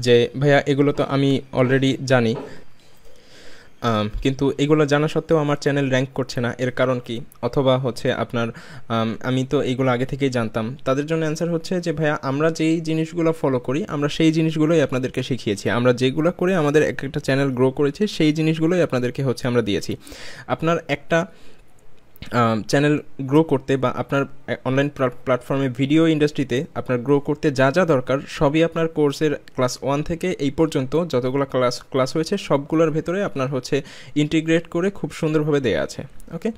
যে ভাইয়া এগুলো তো আমি অলরেডি জানি, কিন্তু এগুলো জানা সত্ত্বেও আমার চ্যানেল র্যাঙ্ক করছে না, এর কারণ কি? অথবা হচ্ছে আপনার আমি তো এইগুলো আগে থেকেই জানতাম। তাদের জন্য অ্যান্সার হচ্ছে যে ভাইয়া আমরা যেই জিনিসগুলো ফলো করি আমরা সেই জিনিসগুলোই আপনাদেরকে শিখিয়েছি, আমরা যেগুলো করে আমাদের একটা চ্যানেল গ্রো করেছে সেই জিনিসগুলোই আপনাদেরকে হচ্ছে আমরা দিয়েছি। আপনার একটা চ্যানেল গ্রো করতে বা আপনার অনলাইন প্ল্যাটফর্মে ভিডিও ইন্ডাস্ট্রিতে আপনার গ্রো করতে যা যা দরকার সবই আপনার কোর্সের ক্লাস 1 থেকে এই পর্যন্ত যতগুলো ক্লাস হয়েছে সবগুলোর ভেতরে আপনার হচ্ছে ইন্টিগ্রেট করে খুব সুন্দরভাবে দেয়া আছে। ওকে,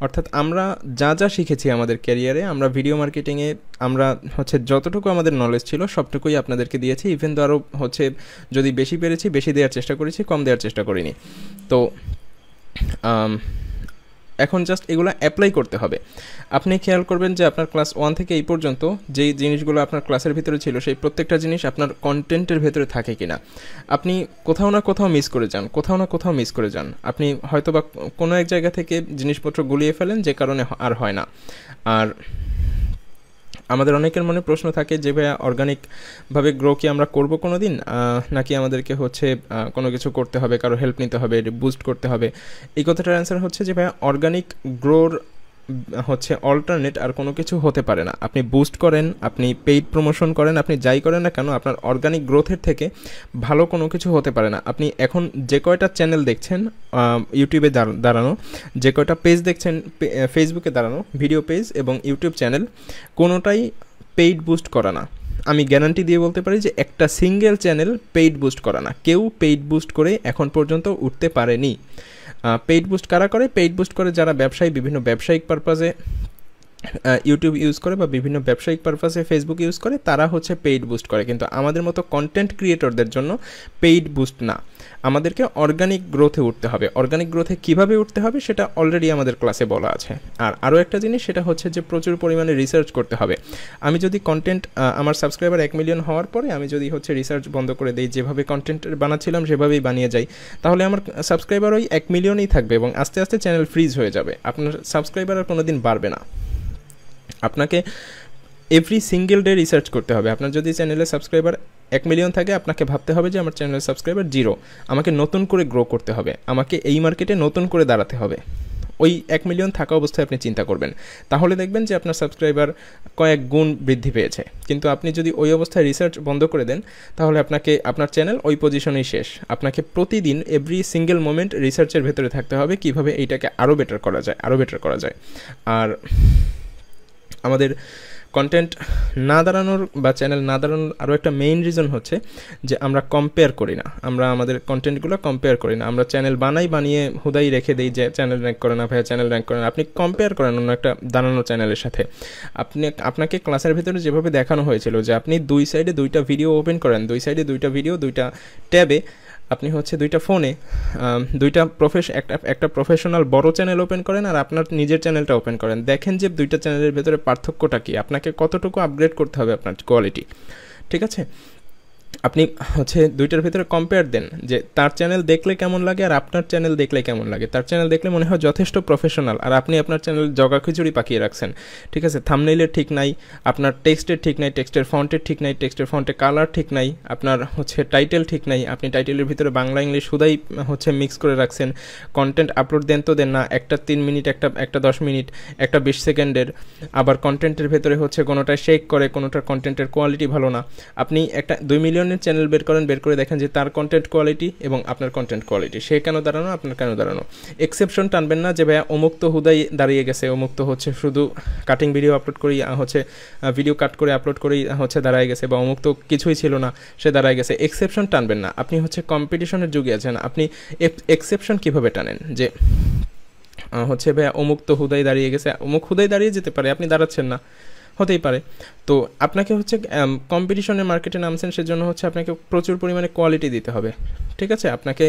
অর্থাৎ আমরা যা যা শিখেছি আমাদের ক্যারিয়ারে, আমরা ভিডিও মার্কেটিংয়ে আমরা হচ্ছে যতটুকু আমাদের নলেজ ছিল সবটুকুই আপনাদেরকে দিয়েছি। ইভেন তো আরও হচ্ছে যদি বেশি পেরেছি বেশি দেওয়ার চেষ্টা করেছি, কম দেওয়ার চেষ্টা করিনি। তো এখন জাস্ট এগুলো অ্যাপ্লাই করতে হবে। আপনি খেয়াল করবেন যে আপনার ক্লাস 1 থেকে এই পর্যন্ত যেই জিনিসগুলো আপনার ক্লাসের ভিতরে ছিল সেই প্রত্যেকটা জিনিস আপনার কন্টেন্টের ভেতরে থাকে কিনা। আপনি কোথাও না কোথাও মিস করে যান, আপনি হয়তো বা কোনো এক জায়গা থেকে জিনিসপত্র গুলিয়ে ফেলেন যে কারণে আর হয় না। আর আমাদের অনেকের মনে প্রশ্ন থাকে যে ভাইয়া অর্গানিকভাবে গ্রো কি আমরা করবো কোনো দিন, নাকি আমাদেরকে হচ্ছে কোনো কিছু করতে হবে, কারো হেল্প নিতে হবে, বুস্ট করতে হবে। এই কথাটার অ্যান্সার হচ্ছে যে ভাইয়া অর্গানিক গ্রোর হচ্ছে অল্টারনেট আর কোনো কিছু হতে পারে না। আপনি বুস্ট করেন, আপনি পেইড প্রমোশন করেন, আপনি যাই করেন না কেন, আপনার অর্গানিক গ্রোথের থেকে ভালো কোনো কিছু হতে পারে না। আপনি এখন যে কয়টা চ্যানেল দেখছেন ইউটিউবে দাঁড়ানো, যে কয়টা পেজ দেখছেন ফেসবুকে দাঁড়ানো ভিডিও পেজ এবং ইউটিউব চ্যানেল, কোনোটাই পেইড বুস্ট করা না। আমি গ্যারান্টি দিয়ে বলতে পারি যে একটা সিঙ্গেল চ্যানেল পেইড বুস্ট করা না, কেউ পেইড বুস্ট করে এখন পর্যন্ত উঠতে পারেনি। পেইড বুস্ট কারা করে? পেইড বুস্ট করে যারা বিভিন্ন ব্যবসায়িক পারপাসে ইউটিউব ইউজ করে বা বিভিন্ন ব্যবসায়িক পারপাসে ফেসবুক ইউজ করে, তারা হচ্ছে পেইড বুস্ট করে। কিন্তু আমাদের মতো কন্টেন্ট ক্রিয়েটরদের জন্য পেইড বুস্ট না, আমাদেরকে অর্গানিক গ্রোথে উঠতে হবে। অর্গানিক গ্রোথে কিভাবে উঠতে হবে সেটা অলরেডি আমাদের ক্লাসে বলা আছে। আর আরও একটা জিনিস, সেটা হচ্ছে যে প্রচুর পরিমাণে রিসার্চ করতে হবে। আমি যদি কন্টেন্ট আমার সাবস্ক্রাইবার 1 মিলিয়ন হওয়ার পরে আমি যদি হচ্ছে রিসার্চ বন্ধ করে দিই, যেভাবে কন্টেন্ট বানাচ্ছিলাম সেভাবেই বানিয়ে যাই, তাহলে আমার সাবস্ক্রাইবার ওই 1 মিলিয়নই থাকবে এবং আস্তে আস্তে চ্যানেল ফ্রিজ হয়ে যাবে, আপনার সাবস্ক্রাইবার আর কোনো দিন বাড়বে না। আপনাকে এভরি সিঙ্গেল ডে রিসার্চ করতে হবে। আপনার যদি চ্যানেলে সাবস্ক্রাইবার 1 মিলিয়ন থাকে আপনাকে ভাবতে হবে যে আমার চ্যানেলের সাবস্ক্রাইবার 0, আমাকে নতুন করে গ্রো করতে হবে, আমাকে এই মার্কেটে নতুন করে দাঁড়াতে হবে। ওই 1 মিলিয়ন থাকা অবস্থায় আপনি চিন্তা করবেন, তাহলে দেখবেন যে আপনার সাবস্ক্রাইবার কয়েক গুণ বৃদ্ধি পেয়েছে। কিন্তু আপনি যদি ওই অবস্থায় রিসার্চ বন্ধ করে দেন, তাহলে আপনার চ্যানেল ওই পজিশনেই শেষ। আপনাকে প্রতিদিন এভরি সিঙ্গেল মোমেন্ট রিসার্চের ভেতরে থাকতে হবে কীভাবে এইটাকে আরও বেটার করা যায়। আর আমাদের কন্টেন্ট না দাঁড়ানোর বা চ্যানেল না দাঁড়ানোর আরও একটা মেইন রিজন হচ্ছে যে আমরা কম্পেয়ার করি না, আমরা আমাদের কন্টেন্টগুলো কম্পেয়ার করি না। আমরা চ্যানেল বানিয়ে হুদাই রেখে দিই যে চ্যানেল র্যাঙ্ক করে না, ভাইয়া চ্যানেল র্যাঙ্ক করে না। আপনি কম্পেয়ার করেন অন্য একটা দাঁড়ানো চ্যানেলের সাথে। আপনাকে ক্লাসের ভিতরে যেভাবে দেখানো হয়েছিল যে আপনি 2 সাইডে 2টা ভিডিও ওপেন করেন, 2 সাইডে 2টা ভিডিও 2টা ট্যাবে, আপনি হচ্ছে 2টা ফোনে 2টা একটা প্রফেশনাল বড় চ্যানেল ওপেন করেন আর আপনার নিজের চ্যানেলটা ওপেন করেন। দেখেন যে 2টা চ্যানেলের ভেতরে পার্থক্যটা কী, আপনাকে কতটুকু আপগ্রেড করতে হবে আপনার কোয়ালিটি, ঠিক আছে? আপনি হচ্ছে 2টার ভিতরে কম্পেয়ার দেন যে তার চ্যানেল দেখলে কেমন লাগে আর আপনার চ্যানেল দেখলে কেমন লাগে। তার চ্যানেল দেখলে মনে হয় যথেষ্ট প্রফেশনাল, আর আপনি আপনার চ্যানেল জগা খিচুড়ি পাকিয়ে রাখছেন, ঠিক আছে? থাম্বনেইলের ঠিক নাই, আপনার টেক্সটের ঠিক নাই, টেক্সটের ফন্টের ঠিক নাই, টেক্সটের ফন্টে কালার ঠিক নাই, আপনার হচ্ছে টাইটেল ঠিক নাই, আপনি টাইটেলের ভিতরে বাংলা ইংলিশ শুধাই হচ্ছে মিক্স করে রাখছেন। কন্টেন্ট আপলোড দেন তো দেন না, একটা 3 মিনিট, একটা 10 মিনিট, একটা 20 সেকেন্ডের। আবার কন্টেন্টের ভেতরে হচ্ছে কোনোটা শেক করে, কোনোটার কন্টেন্টের কোয়ালিটি ভালো না। আপনি একটা 2 মিলিয়নের চ্যানেল বের করে দেখেন যে তার কন্টেন্ট কোয়ালিটি এবং আপনার কন্টেন্ট কোয়ালিটি, সে কেন দাঁড়ানো, আপনার কেন দাঁড়ানো। এক্সেপশন টানবেন না যে ভাইয়া অমুক তো হুদাই দাঁড়িয়ে গেছে, অমুক তো হচ্ছে শুধু কাটিং ভিডিও আপলোড করেই হচ্ছে ভিডিও কাট করে আপলোড করেই হচ্ছে দাঁড়ায় গেছে, বা অমুক তো কিছুই ছিল না সে দাঁড়ায় গেছে। এক্সেপশন টানবেন না। আপনি হচ্ছে কম্পিটিশনের যুগে আছেন, আপনি এক্সেপশন কীভাবে টানেন যে হচ্ছে ভাইয়া অমুক তো হুদাই দাঁড়িয়ে গেছে, অমুক হুদাই দাঁড়িয়ে যেতে পারে, আপনি দাঁড়াচ্ছেন না, হতেই পারে। তো আপনাকে হচ্ছে কম্পিটিশনের মার্কেটে নামছেন, সেজন্য হচ্ছে আপনাকে প্রচুর পরিমাণে কোয়ালিটি দিতে হবে, ঠিক আছে? আপনাকে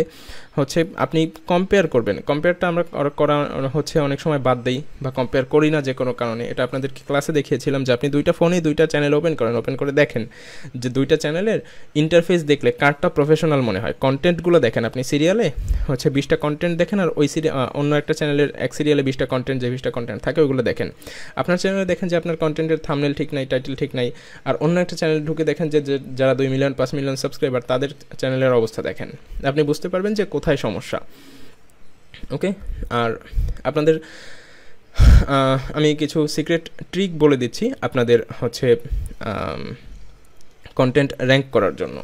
হচ্ছে আপনি কম্পেয়ার করবেন। কম্পেয়ারটা আমরা করা হচ্ছে অনেক সময় বাদ দিই বা কম্পেয়ার করি না যে কোনো কারণে। এটা আপনাদেরকে ক্লাসে দেখিয়েছিলাম যে আপনি 2টা ফোনে 2টা চ্যানেল ওপেন করে দেখেন যে 2টা চ্যানেলের ইন্টারফেস দেখলে কারটা প্রফেশনাল মনে হয়। কন্টেন্টগুলো দেখেন, আপনি সিরিয়ালে হচ্ছে 20টা কন্টেন্ট দেখেন, আর ওই অন্য একটা চ্যানেলের এক সিরিয়ালে 20টা কন্টেন্ট, যে 20টা কন্টেন্ট থাকে ওইগুলো দেখেন। আপনার চ্যানেলে দেখেন যে আপনার কন্টেন্টের থাম্বনেল ঠিক নাই, টাইটেল ঠিক নাই, আর অন্য একটা চ্যানেলে ঢুকে দেখেন যে যারা 2 মিলিয়ন 5 মিলিয়ন সাবস্ক্রাইবার, তাদের চ্যানেলের অবস্থা দেখেন, আপনি বুঝতে পারবেন যে কোথায় সমস্যা। ওকে, আর আপনাদের আমি কিছু সিক্রেট ট্রিক বলে দিচ্ছি আপনাদের হচ্ছে কন্টেন্ট র্যাঙ্ক করার জন্য।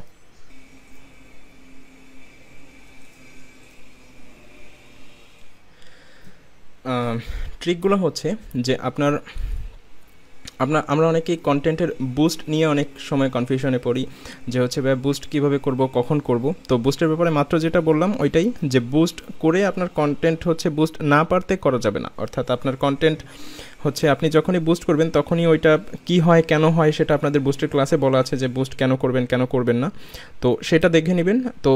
ট্রিকগুলো হচ্ছে যে আমরা অনেকেই কন্টেন্টের বুস্ট নিয়ে অনেক সময় কনফিউশনে পড়ি যে হচ্ছে ভাই বুস্ট কীভাবে করব, কখন করব। তো বুস্টের ব্যাপারে মাত্র যেটা বললাম ওইটাই, যে বুস্ট করে আপনার কন্টেন্ট হচ্ছে বুস্ট না পারতে করা যাবে না। অর্থাৎ আপনার কন্টেন্ট হচ্ছে আপনি যখনই বুস্ট করবেন তখনই ওইটা কি হয়, কেন হয়, সেটা আপনাদের বুস্টের ক্লাসে বলা আছে যে বুস্ট কেন করবেন না, তো সেটা দেখে নেবেন। তো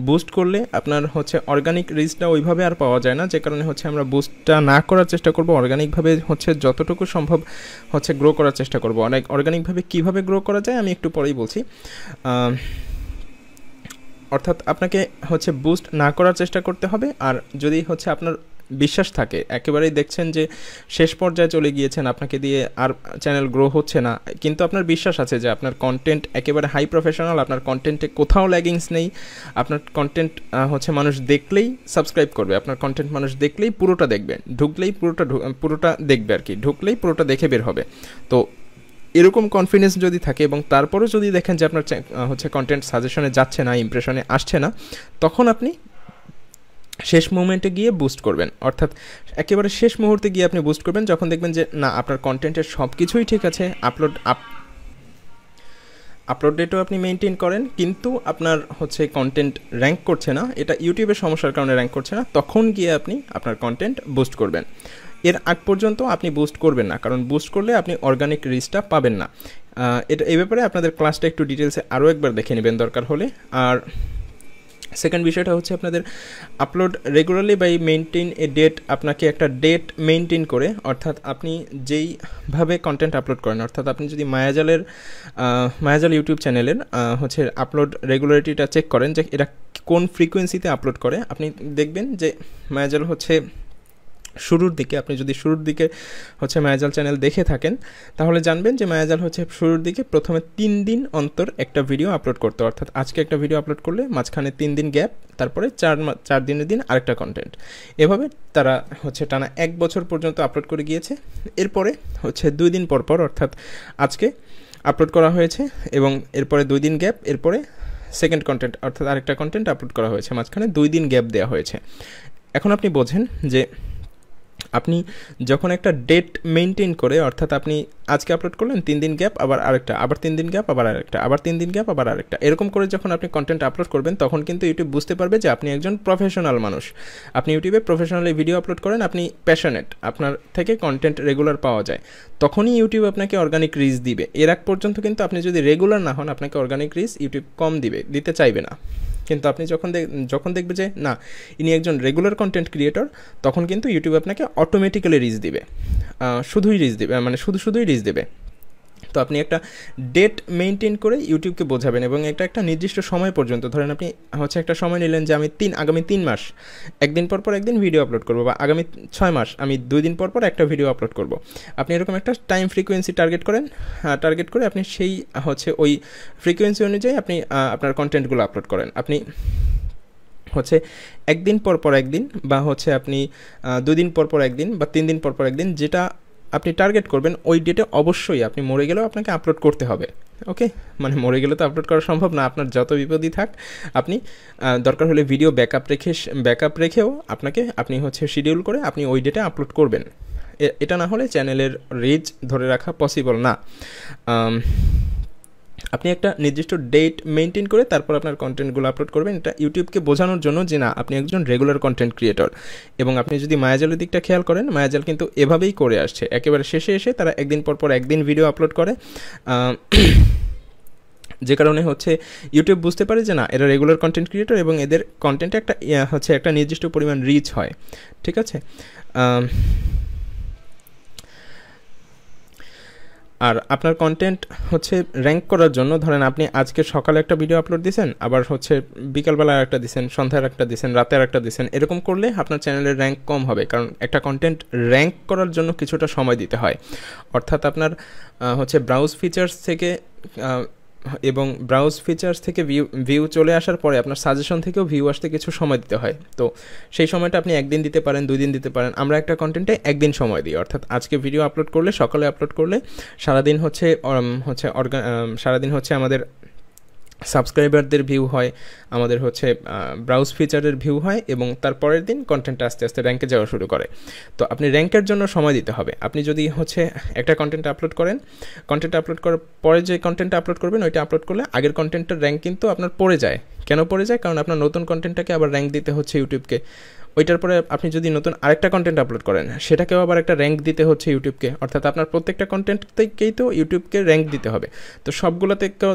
বুস্ট করলে আপনার হচ্ছে অর্গানিক রিচটা ওইভাবে আর পাওয়া যায় না, যে কারণে হচ্ছে আমরা বুস্টটা না করার চেষ্টা করব, অর্গানিকভাবে হচ্ছে যতটুকু সম্ভব হচ্ছে গ্রো করার চেষ্টা করব। অর্গানিকভাবে কীভাবে গ্রো করা যায় আমি একটু পরেই বলছি। অর্থাৎ আপনাকে হচ্ছে বুস্ট না করার চেষ্টা করতে হবে। আর যদি হচ্ছে আপনার বিশ্বাস থাকে, একেবারেই দেখছেন যে শেষ পর্যায়ে চলে গিয়েছেন, আপনাকে দিয়ে আর চ্যানেল গ্রো হচ্ছে না, কিন্তু আপনার বিশ্বাস আছে যে আপনার কন্টেন্ট একেবারে হাই প্রফেশনাল, আপনার কন্টেন্টে কোথাও ল্যাগিংস নেই, আপনার কন্টেন্ট হচ্ছে মানুষ দেখলেই সাবস্ক্রাইব করবে, আপনার কন্টেন্ট মানুষ দেখলেই পুরোটা দেখবে, ঢুকলেই পুরোটা দেখবে আর কি, ঢুকলেই পুরোটা দেখে বের হবে। তো এরকম কনফিডেন্স যদি থাকে এবং তারপরেও যদি দেখেন যে আপনার হচ্ছে কন্টেন্ট সাজেশনে যাচ্ছে না, ইমপ্রেশনে আসছে না, তখন আপনি শেষ মোমেন্টে গিয়ে বুস্ট করবেন। অর্থাৎ একেবারে শেষ মুহূর্তে গিয়ে আপনি বুস্ট করবেন যখন দেখবেন যে না আপনার কন্টেন্টের সব কিছুই ঠিক আছে, আপলোড ডেটও আপনি মেনটেন করেন, কিন্তু আপনার হচ্ছে কন্টেন্ট র্যাঙ্ক করছে না, এটা ইউটিউবের সমস্যার কারণে র্যাঙ্ক করছে না, তখন গিয়ে আপনি আপনার কন্টেন্ট বুস্ট করবেন। এর আগ পর্যন্ত আপনি বুস্ট করবেন না, কারণ বুস্ট করলে আপনি অর্গানিক রিচটা পাবেন না। এই ব্যাপারে আপনাদের ক্লাসটা একটু ডিটেলসে আরও একবার দেখে নেবেন দরকার হলে। আর সেকেন্ড বিষয়টা হচ্ছে আপনাদের upload regularly by maintain a date, আপনাকে একটা ডেট মেনটেন করে, অর্থাৎ আপনি যেইভাবে কন্টেন্ট আপলোড করেন, অর্থাৎ আপনি যদি মায়াজাল ইউটিউব চ্যানেলের হচ্ছে আপলোড রেগুলারিটিটা চেক করেন যে এরা কোন ফ্রিকোয়েন্সিতে আপলোড করে, আপনি দেখবেন যে মায়াজাল হচ্ছে শুরুর দিকে, আপনি যদি শুরুর দিকে হচ্ছে মায়াজাল চ্যানেল দেখে থাকেন তাহলে জানবেন যে মায়াজাল হচ্ছে শুরুর দিকে প্রথমে 3 দিন অন্তর একটা ভিডিও আপলোড করতো, অর্থাৎ আজকে একটা ভিডিও আপলোড করলে মাঝখানে 3 দিন গ্যাপ, তারপরে 4 দিনের দিন আরেকটা কন্টেন্ট, এভাবে তারা হচ্ছে টানা 1 বছর পর্যন্ত আপলোড করে গিয়েছে। এরপরে হচ্ছে 2 দিন পর পর, অর্থাৎ আজকে আপলোড করা হয়েছে এবং এরপরে 2 দিন গ্যাপ, এরপরে সেকেন্ড কন্টেন্ট অর্থাৎ আরেকটা কন্টেন্ট আপলোড করা হয়েছে, মাঝখানে 2 দিন গ্যাপ দেওয়া হয়েছে। এখন আপনি বোঝেন যে আপনি যখন একটা ডেট মেনটেন করে, অর্থাৎ আপনি আজকে আপলোড করলেন 3 দিন গ্যাপ, আবার আরেকটা, আবার 3 দিন গ্যাপ, আবার আরেকটা, আবার 3 দিন গ্যাপ, আবার আরেকটা, এরকম করে যখন আপনি কন্টেন্ট আপলোড করবেন তখন কিন্তু ইউটিউব বুঝতে পারবে যে আপনি একজন প্রফেশনাল মানুষ, আপনি ইউটিউবে প্রফেশনালি ভিডিও আপলোড করেন, আপনি প্যাশনেট, আপনার থেকে কন্টেন্ট রেগুলার পাওয়া যায়, তখনই ইউটিউব আপনাকে অর্গানিক রিচ দিবে। এর আগ পর্যন্ত কিন্তু আপনি যদি রেগুলার না হন আপনাকে অর্গানিক রিচ ইউটিউব কম দিতে চাইবে না। কিন্তু আপনি যখন দেখবে যে না ইনি একজন রেগুলার কন্টেন্ট ক্রিয়েটর, তখন কিন্তু ইউটিউব আপনাকে অটোমেটিক্যালি রিচ দিবে, শুধুই রিচ দেবে। তো আপনি একটা ডেট মেনটেন করে ইউটিউবকে বোঝাবেন এবং একটা নির্দিষ্ট সময় পর্যন্ত, ধরেন আপনি হচ্ছে একটা সময় নিলেন যে আমি আগামী 3 মাস একদিন পর পর একদিন ভিডিও আপলোড করব, বা আগামী 6 মাস আমি 2 দিন পর পর একটা ভিডিও আপলোড করব। আপনি এরকম একটা টাইম ফ্রিকোয়েন্সি টার্গেট করে আপনি সেই হচ্ছে ওই ফ্রিকোয়েন্সি অনুযায়ী আপনি আপনার কন্টেন্টগুলো আপলোড করেন। আপনি হচ্ছে একদিন পর পর একদিন, বা হচ্ছে আপনি 2 দিন পর পর একদিন, বা 3 দিন পর পর একদিন, যেটা আপনি টার্গেট করবেন ওই ডেটে অবশ্যই আপনি মরে গেলেও আপনাকে আপলোড করতে হবে। ওকে, মানে মরে গেলে তো আপলোড করা সম্ভব না, আপনার যত বিপদই থাক আপনি দরকার হলে ভিডিও ব্যাকআপ রেখেও আপনি হচ্ছে শিডিউল করে আপনি ওই ডেটে আপলোড করবেন। এটা না হলে চ্যানেলের রিচ ধরে রাখা পসিবল না। আপনি একটা নির্দিষ্ট ডেট মেনটেন করে তারপর আপনার কন্টেন্টগুলো আপলোড করবেন, এটা ইউটিউবকে বোঝানোর জন্য যে না আপনি একজন রেগুলার কন্টেন্ট ক্রিয়েটর। এবং আপনি যদি মায়াজালের দিকটা খেয়াল করেন, মায়াজাল কিন্তু এভাবেই করে আসছে, একেবারে শেষে এসে তারা একদিন পর পর একদিন ভিডিও আপলোড করে, যে কারণে হচ্ছে ইউটিউব বুঝতে পারে যে না এরা রেগুলার কন্টেন্ট ক্রিয়েটর এবং এদের কন্টেন্টে একটা নির্দিষ্ট পরিমাণ রিচ হয়। ঠিক আছে, আর আপনার কন্টেন্ট হচ্ছে র্যাঙ্ক করার জন্য, ধরেন আপনি আজকে সকালে একটা ভিডিও আপলোড দিয়েছেন, আবার হচ্ছে বিকালবেলা একটা দিয়েছেন, সন্ধ্যার একটা দিয়েছেন, রাতের একটা দিয়েছেন, এরকম করলে আপনার চ্যানেলের র্যাঙ্ক কম হবে, কারণ একটা কন্টেন্ট র্যাঙ্ক করার জন্য কিছুটা সময় দিতে হয়। অর্থাৎ আপনার হচ্ছে ব্রাউজ ফিচার্স থেকে ভিউ চলে আসার পরে আপনার সাজেশন থেকেও ভিউ আসতে কিছু সময় দিতে হয়। তো সেই সময়টা আপনি একদিন দিতে পারেন, 2 দিন দিতে পারেন। আমরা একটা কন্টেন্টে একদিন সময় দিই, অর্থাৎ আজকে ভিডিও আপলোড করলে, সকালে আপলোড করলে সারাদিন হচ্ছে আমাদের সাবস্ক্রাইবারদের ভিউ হয়, আমাদের হচ্ছে ব্রাউজ ফিচারের ভিউ হয়, এবং তারপরের দিন কন্টেন্টটা আস্তে আস্তে র্যাঙ্কে যাওয়া শুরু করে। তো আপনি র্যাঙ্কের জন্য সময় দিতে হবে। আপনি যদি হচ্ছে একটা কন্টেন্ট আপলোড করেন, কন্টেন্ট আপলোড করার পরে যে কন্টেন্টটা আপলোড করবেন ওইটা আপলোড করলে আগের কন্টেন্টের র্যাঙ্ক কিন্তু আপনার পড়ে যায়। কেন পড়ে যায়? কারণ আপনার নতুন কন্টেন্টটাকে আবার র্যাঙ্ক দিতে হচ্ছে ইউটিউবকে। ওইটার পরে আপনি যদি নতুন আরেকটা কন্টেন্ট আপলোড করেন, সেটাকেও আবার একটা র্যাঙ্ক দিতে হচ্ছে ইউটিউবকে, অর্থাৎ আপনার প্রত্যেকটা কন্টেন্টকেই তো ইউটিউবকে র্যাঙ্ক দিতে হবে। তো সবগুলোতে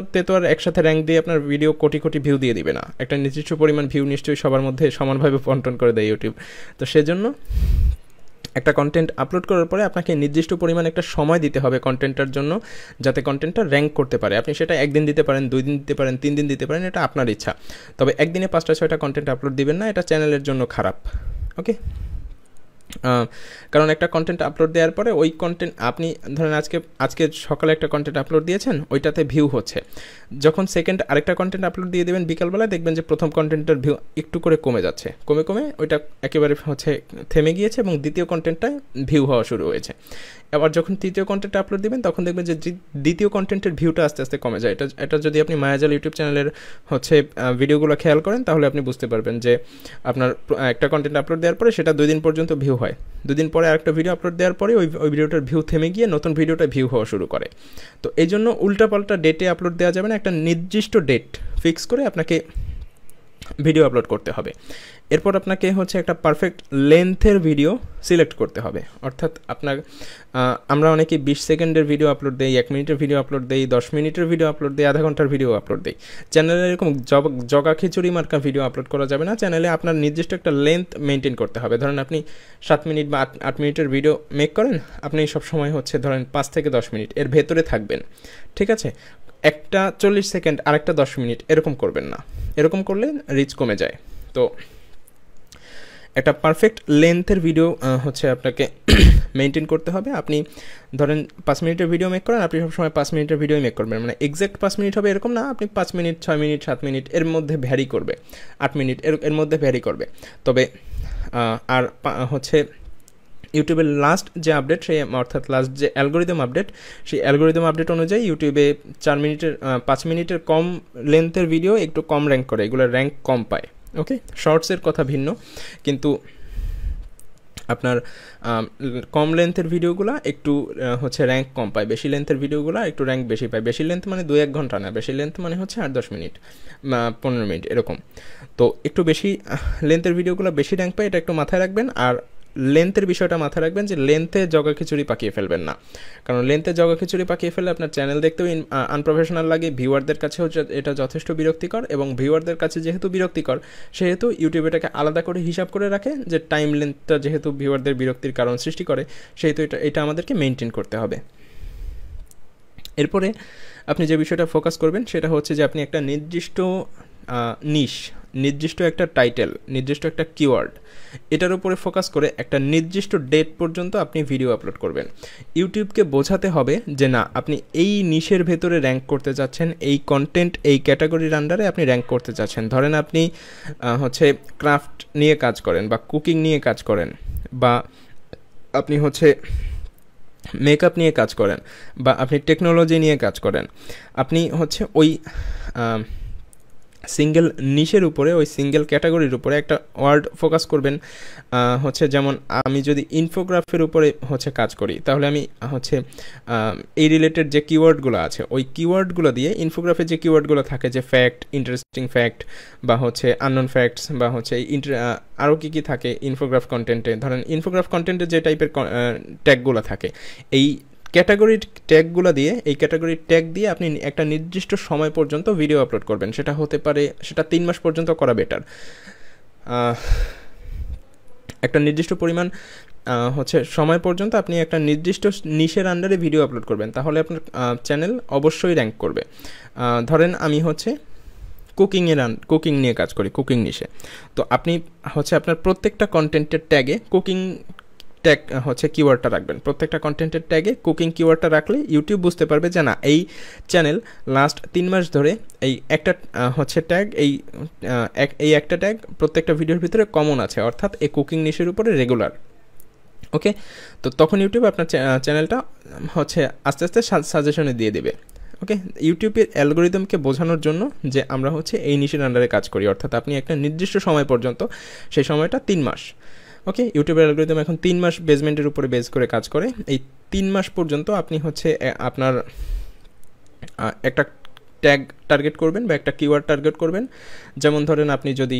তো আর একসাথে র্যাঙ্ক দিয়ে আপনার ভিডিও কোটি ভিউ দিয়ে দিবে না। একটা নির্দিষ্ট পরিমাণ ভিউ নিশ্চয়ই সবার মধ্যে সমানভাবে বন্টন করে দেয় ইউটিউব। তো সেজন্য একটা কন্টেন্ট আপলোড করার পরে আপনাকে নির্দিষ্ট পরিমাণ একটা সময় দিতে হবে কন্টেন্টটার জন্য, যাতে কন্টেন্টটা র্যাঙ্ক করতে পারে। আপনি সেটা একদিন দিতে পারেন, 2 দিন দিতে পারেন, 3 দিন দিতে পারেন, এটা আপনার ইচ্ছা। তবে একদিনে 5টা-6টা কন্টেন্ট আপলোড দিবেন না, এটা চ্যানেলের জন্য খারাপ। ওকে, কারণ একটা কন্টেন্ট আপলোড দেওয়ার পরে ওই কন্টেন্ট আপনি ধরেন আজকে সকালে একটা কন্টেন্ট আপলোড দিয়েছেন, ওইটাতে ভিউ হচ্ছে, যখন সেকেন্ড আরেকটা কন্টেন্ট আপলোড দিয়ে দেবেন বিকালবেলায়, দেখবেন যে প্রথম কন্টেন্টের ভিউ একটু করে কমে যাচ্ছে, কমে ওইটা একেবারে হচ্ছে থেমে গিয়েছে, এবং দ্বিতীয় কন্টেন্টটায় ভিউ হওয়া শুরু হয়েছে। আবার যখন তৃতীয় কন্টেন্ট আপলোড দিবেন তখন দেখবেন যে দ্বিতীয় কন্টেন্টের ভিউটা আস্তে আস্তে কমে যায়। এটা যদি আপনি মায়াজাল ইউটিউব চ্যানেলের হচ্ছে ভিডিওগুলো খেয়াল করেন তাহলে আপনি বুঝতে পারবেন যে আপনার একটা কন্টেন্ট আপলোড দেওয়ার পরে সেটা 2 দিন পর্যন্ত ভিউ হয়, 2 দিন পরে আরেকটা ভিডিও আপলোড দেওয়ার পরে ওই ভিডিওটার ভিউ থেমে গিয়ে নতুন ভিডিওটা ভিউ হওয়া শুরু করে। তো এই জন্য উল্টাপাল্টা ডেটে আপলোড দেওয়া যাবে না, একটা নির্দিষ্ট ডেট ফিক্স করে আপনাকে ভিডিও আপলোড করতে হবে। এরপর আপনাকে হচ্ছে একটা পারফেক্ট লেন্থের ভিডিও সিলেক্ট করতে হবে। অর্থাৎ আমরা অনেকে 20 সেকেন্ডের ভিডিও আপলোড দেই, 1 মিনিটের ভিডিও আপলোড দেই, 10 মিনিটের ভিডিও আপলোড দেই, আধা ঘন্টার ভিডিও আপলোড দেই। চ্যানেলে এরকম জগা খিচুড়ি মার্কা ভিডিও আপলোড করা যাবে না। চ্যানেলে আপনার নির্দিষ্ট একটা লেন্থ মেনটেন করতে হবে। ধরেন আপনি 7 মিনিট বা 8 মিনিটের ভিডিও মেক করেন, আপনি সবসময় হচ্ছে ধরেন 5 থেকে 10 মিনিট এর ভেতরে থাকবেন। ঠিক আছে, একটা 40 সেকেন্ড আরেকটা 10 মিনিট এরকম করবেন না, এরকম করলে রিচ কমে যায়। তো একটা পারফেক্ট লেন্থের ভিডিও হচ্ছে আপনাকে মেনটেন করতে হবে। আপনি ধরেন 5 মিনিটের ভিডিও মেক করেন, আপনি সবসময় 5 মিনিটের ভিডিও মেক করবেন, মানে এক্স্যাক্ট 5 মিনিট হবে এরকম না, আপনি 5 মিনিট 6 মিনিট 7 মিনিট এর মধ্যে ভ্যারি করবে, 8 মিনিট এর মধ্যে ভ্যারি করবে। তবে আর হচ্ছে ইউটিউবের লাস্ট যে আপডেট, সেই অর্থাৎ লাস্ট যে অ্যালগোরিদম আপডেট, সেই অ্যালগোরিদম আপডেট অনুযায়ী ইউটিউবে 5 মিনিটের কম লেন্থের ভিডিও একটু কম র্যাঙ্ক করে, এগুলো র্যাঙ্ক কম পায়। ওকে, শর্টসের কথা ভিন্ন, কিন্তু আপনার কম লেন্থের ভিডিওগুলো একটু হচ্ছে র্যাঙ্ক কম পায়, বেশি লেন্থের ভিডিওগুলো একটু র্যাঙ্ক বেশি পায়। বেশি লেন্থ মানে 2-1 ঘন্টা না, বেশি লেন্থ মানে হচ্ছে 8-10 মিনিট 15 মিনিট এরকম। তো একটু বেশি লেন্থের ভিডিওগুলো বেশি র্যাঙ্ক পায়, এটা একটু মাথায় রাখবেন। আর লেন্থের বিষয়টা মাথায় রাখবেন যে লেন্থে জগা খিচুড়ি পাকিয়ে ফেলবেন না, কারণ লেন্থে জগা খিচুড়ি পাকিয়ে ফেললে আপনার চ্যানেল দেখতেও আনপ্রফেশনাল লাগে, ভিউয়ারদের কাছেও এটা যথেষ্ট বিরক্তিকর, এবং ভিউয়ারদের কাছে যেহেতু বিরক্তিকর সেহেতু ইউটিউব এটাকে আলাদা করে হিসাব করে রাখে যে টাইম লেন্থটা যেহেতু ভিউয়ারদের বিরক্তির কারণ সৃষ্টি করে, সেহেতু এটা আমাদেরকে মেনটেন করতে হবে। এরপরে আপনি যে বিষয়টা ফোকাস করবেন সেটা হচ্ছে যে আপনি একটা নির্দিষ্ট নিশ, নির্দিষ্ট একটা টাইটেল, নির্দিষ্ট একটা কিওয়ার্ড, এটার উপরে ফোকাস করে একটা নির্দিষ্ট ডেট পর্যন্ত আপনি ভিডিও আপলোড করবেন। ইউটিউবকে বোঝাতে হবে যে না, আপনি এই নিশের ভেতরে র্যাঙ্ক করতে চাচ্ছেন, এই কন্টেন্ট এই ক্যাটাগরির আন্ডারে আপনি র্যাঙ্ক করতে চাচ্ছেন। ধরেন আপনি হচ্ছে ক্রাফট নিয়ে কাজ করেন, বা কুকিং নিয়ে কাজ করেন, বা আপনি হচ্ছে মেকআপ নিয়ে কাজ করেন, বা আপনি টেকনোলজি নিয়ে কাজ করেন, আপনি হচ্ছে ওই সিঙ্গেল নিশের উপরে, ওই সিঙ্গেল ক্যাটাগরির উপরে একটা ওয়ার্ড ফোকাস করবেন। হচ্ছে যেমন আমি যদি ইনফোগ্রাফের উপরে হচ্ছে কাজ করি, তাহলে আমি হচ্ছে এই রিলেটেড যে কিওয়ার্ডগুলো আছে, ওই কিওয়ার্ডগুলো দিয়ে ইনফোগ্রাফের যে কিওয়ার্ডগুলো থাকে, যে ফ্যাক্ট, ইন্টারেস্টিং ফ্যাক্ট, বা হচ্ছে আননোন ফ্যাক্টস, বা হচ্ছে আরও কী কী থাকে ইনফোগ্রাফ কন্টেন্টে, ধরেন ইনফোগ্রাফ কন্টেন্টে যে টাইপের ট্যাগগুলো থাকে, এই ক্যাটাগরির ট্যাগগুলো দিয়ে, এই ক্যাটাগরির ট্যাগ দিয়ে আপনি একটা নির্দিষ্ট সময় পর্যন্ত ভিডিও আপলোড করবেন। সেটা হতে পারে, সেটা 3 মাস পর্যন্ত করা বেটার। একটা নির্দিষ্ট পরিমাণ হচ্ছে সময় পর্যন্ত আপনি একটা নির্দিষ্ট নিশের আন্ডারে ভিডিও আপলোড করবেন, তাহলে আপনার চ্যানেল অবশ্যই র্যাঙ্ক করবে। ধরেন আমি হচ্ছে কুকিং নিয়ে কাজ করি, কুকিং নিশে, তো আপনি হচ্ছে আপনার প্রত্যেকটা কন্টেন্টের ট্যাগে কুকিং ট্যাগ হচ্ছে কিওয়ার্ডটা রাখবেন। প্রত্যেকটা কন্টেন্টের ট্যাগে কুকিং কিওয়ার্ডটা রাখলে ইউটিউব বুঝতে পারবে যে না, এই চ্যানেল লাস্ট 3 মাস ধরে এই একটা হচ্ছে ট্যাগ, এই একটা ট্যাগ প্রত্যেকটা ভিডিওর ভিতরে কমন আছে, অর্থাৎ এই কুকিং নিশের উপরে রেগুলার। ওকে, তো তখন ইউটিউব আপনার চ্যানেলটা হচ্ছে আস্তে আস্তে সাজেশনে দিয়ে দেবে। ওকে, ইউটিউবের অ্যালগোরিদমকে বোঝানোর জন্য যে আমরা হচ্ছে এই নিশের আন্ডারে কাজ করি, অর্থাৎ আপনি একটা নির্দিষ্ট সময় পর্যন্ত, সেই সময়টা 3 মাস। ওকে, ইউটিউবের অ্যালগোরিদম এখন 3 মাস বেসমেন্টের উপরে বেস করে কাজ করে। এই 3 মাস পর্যন্ত আপনি হচ্ছে আপনার একটা ট্যাগ টার্গেট করবেন, বা একটা কিওয়ার্ড টার্গেট করবেন। যেমন ধরেন আপনি যদি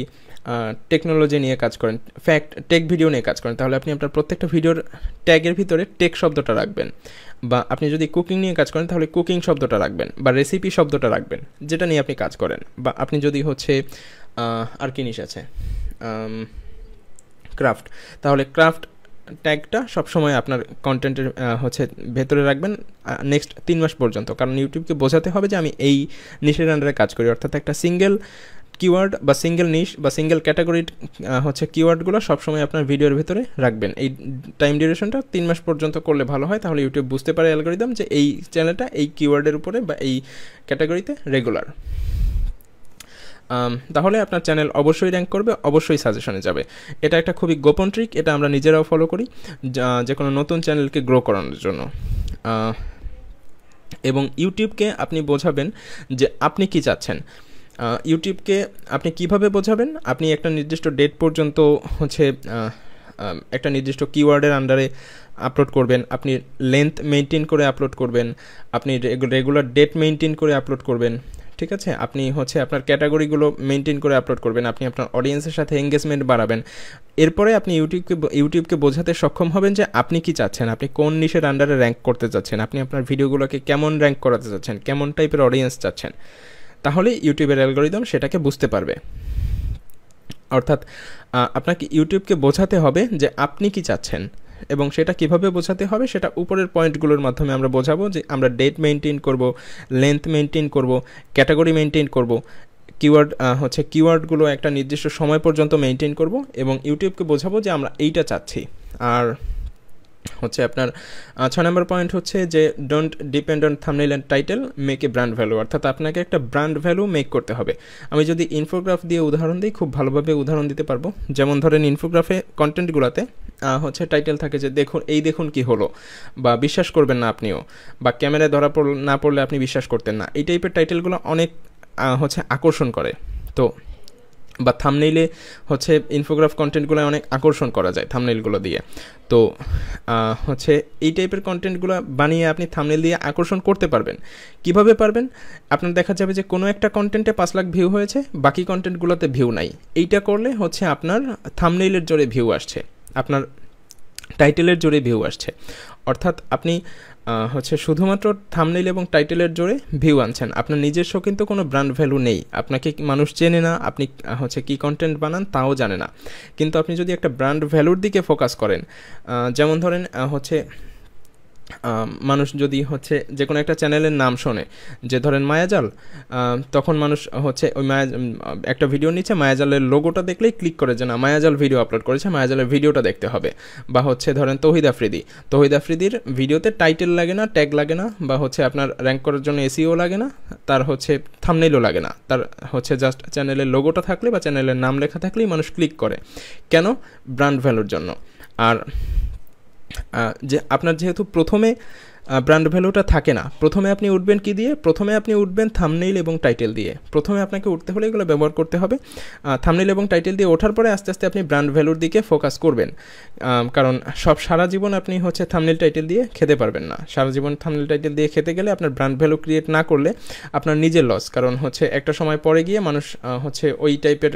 টেকনোলজি নিয়ে কাজ করেন, টেক ভিডিও নিয়ে কাজ করেন, তাহলে আপনি আপনার প্রত্যেকটা ভিডিওর ট্যাগের ভিতরে টেক শব্দটা রাখবেন। বা আপনি যদি কুকিং নিয়ে কাজ করেন, তাহলে কুকিং শব্দটা রাখবেন, বা রেসিপি শব্দটা রাখবেন, যেটা নিয়ে আপনি কাজ করেন। বা আপনি যদি হচ্ছে আর কি নিশ আছে, ক্রাফট, তাহলে ক্রাফট ট্যাগটা সবসময় আপনার কন্টেন্টের হচ্ছে ভেতরে রাখবেন নেক্সট 3 মাস পর্যন্ত, কারণ ইউটিউবকে বোঝাতে হবে যে আমি এই নিশের আন্ডারে কাজ করি, অর্থাৎ একটা সিঙ্গেল কিওয়ার্ড বা সিঙ্গেল নিশ বা সিঙ্গেল ক্যাটাগরির হচ্ছে কিওয়ার্ডগুলো সবসময় আপনার ভিডিওর ভেতরে রাখবেন। এই টাইম ডিউরেশনটা 3 মাস পর্যন্ত করলে ভালো হয়, তাহলে ইউটিউব বুঝতে পারে অ্যালগোরিদম যে এই চ্যানেলটা এই কিওয়ার্ডের উপরে বা এই ক্যাটাগরিতে রেগুলার। তাহলে আপনার চ্যানেল অবশ্যই র্যাঙ্ক করবে, অবশ্যই সাজেশনে যাবে। এটা একটা খুবই গোপন ট্রিক, এটা আমরা নিজেরাও ফলো করি যে কোনো নতুন চ্যানেলকে গ্রো করানোর জন্য। এবং ইউটিউবকে আপনি বোঝাবেন যে আপনি কি চাচ্ছেন। ইউটিউবকে আপনি কিভাবে বোঝাবেন, আপনি একটা নির্দিষ্ট ডেট পর্যন্ত হচ্ছে একটা নির্দিষ্ট কিওয়ার্ডের আন্ডারে আপলোড করবেন, আপনি লেন্থ মেনটেন করে আপলোড করবেন, আপনি রেগুলার ডেট মেনটেন করে আপলোড করবেন, ঠিক আছে। আপনি হচ্ছে আপনার ক্যাটাগরিগুলো মেনটেন করে আপলোড করবেন, আপনি আপনার অডিয়েন্সের সাথে এঙ্গেজমেন্ট বাড়াবেন। এরপরে আপনি ইউটিউবকে বোঝাতে সক্ষম হবেন যে আপনি কি চাচ্ছেন, আপনি কোন নিশের আন্ডারে র্যাঙ্ক করতে চাচ্ছেন, আপনি আপনার ভিডিওগুলোকে কেমন র্যাঙ্ক করাতে চাচ্ছেন, কেমন টাইপের অডিয়েন্স চাচ্ছেন। তাহলে ইউটিউবের অ্যালগোরিদম সেটাকে বুঝতে পারবে। অর্থাৎ আপনাকে ইউটিউবকে বোঝাতে হবে যে আপনি কি চাচ্ছেন, এবং সেটা কিভাবে বোঝাতে হবে সেটা উপরের পয়েন্টগুলোর মাধ্যমে আমরা বোঝাবো। যে আমরা ডেট মেনটেন করব, লেন্থ মেনটেন করব, ক্যাটাগরি মেনটেন করব, কিওয়ার্ডগুলো একটা নির্দিষ্ট সময় পর্যন্ত মেনটেন করব এবং ইউটিউবকে বোঝাবো যে আমরা এইটা চাচ্ছি। আর হচ্ছে আপনার 6 নম্বর পয়েন্ট হচ্ছে যে don't depend on thumbnail and title, make a brand value, অর্থাৎ আপনাকে একটা ব্র্যান্ড ভ্যালু মেক করতে হবে। আমি যদি ইনফোগ্রাফ দিয়ে উদাহরণ দিই, খুব ভালোভাবে উদাহরণ দিতে পারবো। যেমন ধরেন ইনফোগ্রাফে কন্টেন্টগুলোতে টাইটেল থাকে যে দেখুন কি হলো, বা বিশ্বাস করবেন না আপনিও, বা ক্যামেরায় ধরা না পড়লে আপনি বিশ্বাস করতেন না, এই টাইপের টাইটেলগুলো অনেক আকর্ষণ করে। তো বা থাম্বনেইলে ইনফোগ্রাফ কন্টেন্টগুলো অনেক আকর্ষণ করা যায় থাম্বনেইলগুলো দিয়ে। তো এই টাইপের কন্টেন্টগুলো বানিয়ে আপনি থাম্বনেইল দিয়ে আকর্ষণ করতে পারবেন। কিভাবে পারবেন? আপনার দেখা যাবে যে কোনো একটা কন্টেন্টে 5 লাখ ভিউ হয়েছে, বাকি কন্টেন্টগুলোতে ভিউ নাই। এইটা করলে আপনার থাম্বনেইলের জোরে ভিউ আসছে, আপনার টাইটেলের জোরে ভিউ আসছে, অর্থাৎ আপনি শুধুমাত্র থাম্বনেইল এবং টাইটেলের জোরে ভিউ আনছেন। আপনার নিজস্ব কিন্তু কোনো ব্র্যান্ড ভ্যালু নেই, আপনাকে মানুষ চেনে না, আপনি কী কন্টেন্ট বানান তাও জানে না। কিন্তু আপনি যদি একটা ব্র্যান্ড ভ্যালুর দিকে ফোকাস করেন, যেমন ধরেন মানুষ যদি যে কোনো একটা চ্যানেলের নাম শোনে, যে ধরেন মায়াজাল, তখন মানুষ ওই একটা ভিডিও নিচে মায়াজালের লোগোটা দেখলেই ক্লিক করে যে না, মায়াজাল ভিডিও আপলোড করেছে, মায়াজালের ভিডিওটা দেখতে হবে। বা ধরেন তৌহিদ আফ্রিদির ভিডিওতে টাইটেল লাগে না, ট্যাগ লাগে না, বা আপনার র্যাঙ্ক করার জন্য এসইও লাগে না, তার থাম্বনেইলও লাগে না, তার জাস্ট চ্যানেলের লোগোটা থাকলে বা চ্যানেলের নাম লেখা থাকলেই মানুষ ক্লিক করে। কেন? ব্র্যান্ড ভ্যালুর জন্য। আর আপনার যেহেতু প্রথমে ব্র্যান্ড ভ্যালুটা থাকে না, প্রথমে আপনি উঠবেন কি দিয়ে? প্রথমে আপনি উঠবেন থাম্বনেইল এবং টাইটেল দিয়ে। প্রথমে আপনাকে উঠতে হলে এগুলো ব্যবহার করতে হবে। থাম্বনেইল এবং টাইটেল দিয়ে ওঠার পরে আস্তে আস্তে আপনি ব্র্যান্ড ভ্যালুর দিকে ফোকাস করবেন। কারণ সারা জীবন আপনি থাম্বনেইল টাইটেল দিয়ে খেতে পারবেন না। সারা জীবন থাম্বনেইল টাইটেল দিয়ে খেতে গেলে আপনার ব্র্যান্ড ভ্যালু ক্রিয়েট না করলে আপনার নিজের লস। কারণ একটা সময় পরে গিয়ে মানুষ ওই টাইপের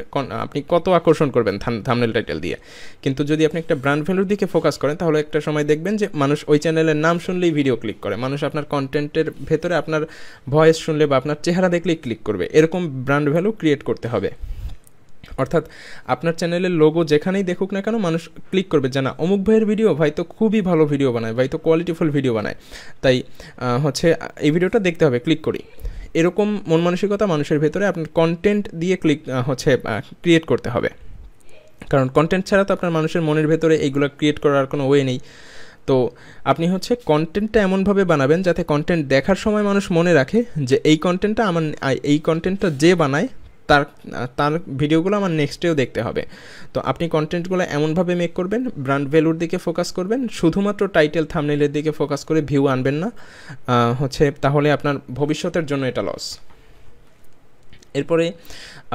আপনি কত আকর্ষণ করবেন থাম্বনেইল টাইটেল দিয়ে। কিন্তু যদি আপনি একটা ব্র্যান্ড ভ্যালুর দিকে ফোকাস করেন, তাহলে একটা সময় দেখবেন যে মানুষ ওই চ্যানেলের নাম শুনলেই ভিডিও ক্লিক করে, মানুষ আপনার কন্টেন্টের ভেতরে আপনার ভয়েস শুনলে বা আপনার চেহারা দেখলেই ক্লিক করবে। এরকম ব্র্যান্ড ভ্যালু ক্রিয়েট করতে হবে। অর্থাৎ আপনার চ্যানেলের লোগো যেখানেই দেখুক না কেন মানুষ ক্লিক করবে যে না, অমুক ভাইয়ের ভিডিও, ভাই তো খুবই ভালো ভিডিও বানায়, ভাই তো কোয়ালিটিফুল ভিডিও বানায়, তাই এই ভিডিওটা দেখতে হবে, ক্লিক করি। এরকম মন মানসিকতা মানুষের ভেতরে আপনার কন্টেন্ট দিয়ে ক্রিয়েট করতে হবে। কারণ কন্টেন্ট ছাড়া তো আপনার মানুষের মনের ভেতরে এইগুলো ক্রিয়েট করার কোনো ওয়ে নেই। তো আপনি কন্টেন্টটা এমনভাবে বানাবেন যাতে কন্টেন্ট দেখার সময় মানুষ মনে রাখে যে এই কন্টেন্টটা যে বানায় তার ভিডিওগুলো আমার নেক্সটেও দেখতে হবে। তো আপনি কন্টেন্টগুলো এমনভাবে মেক করবেন, ব্র্যান্ড ভ্যালুর দিকে ফোকাস করবেন, শুধুমাত্র টাইটেল থাম্বনেইলের দিকে ফোকাস করে ভিউ আনবেন না, তাহলে আপনার ভবিষ্যতের জন্য এটা লস। এরপরে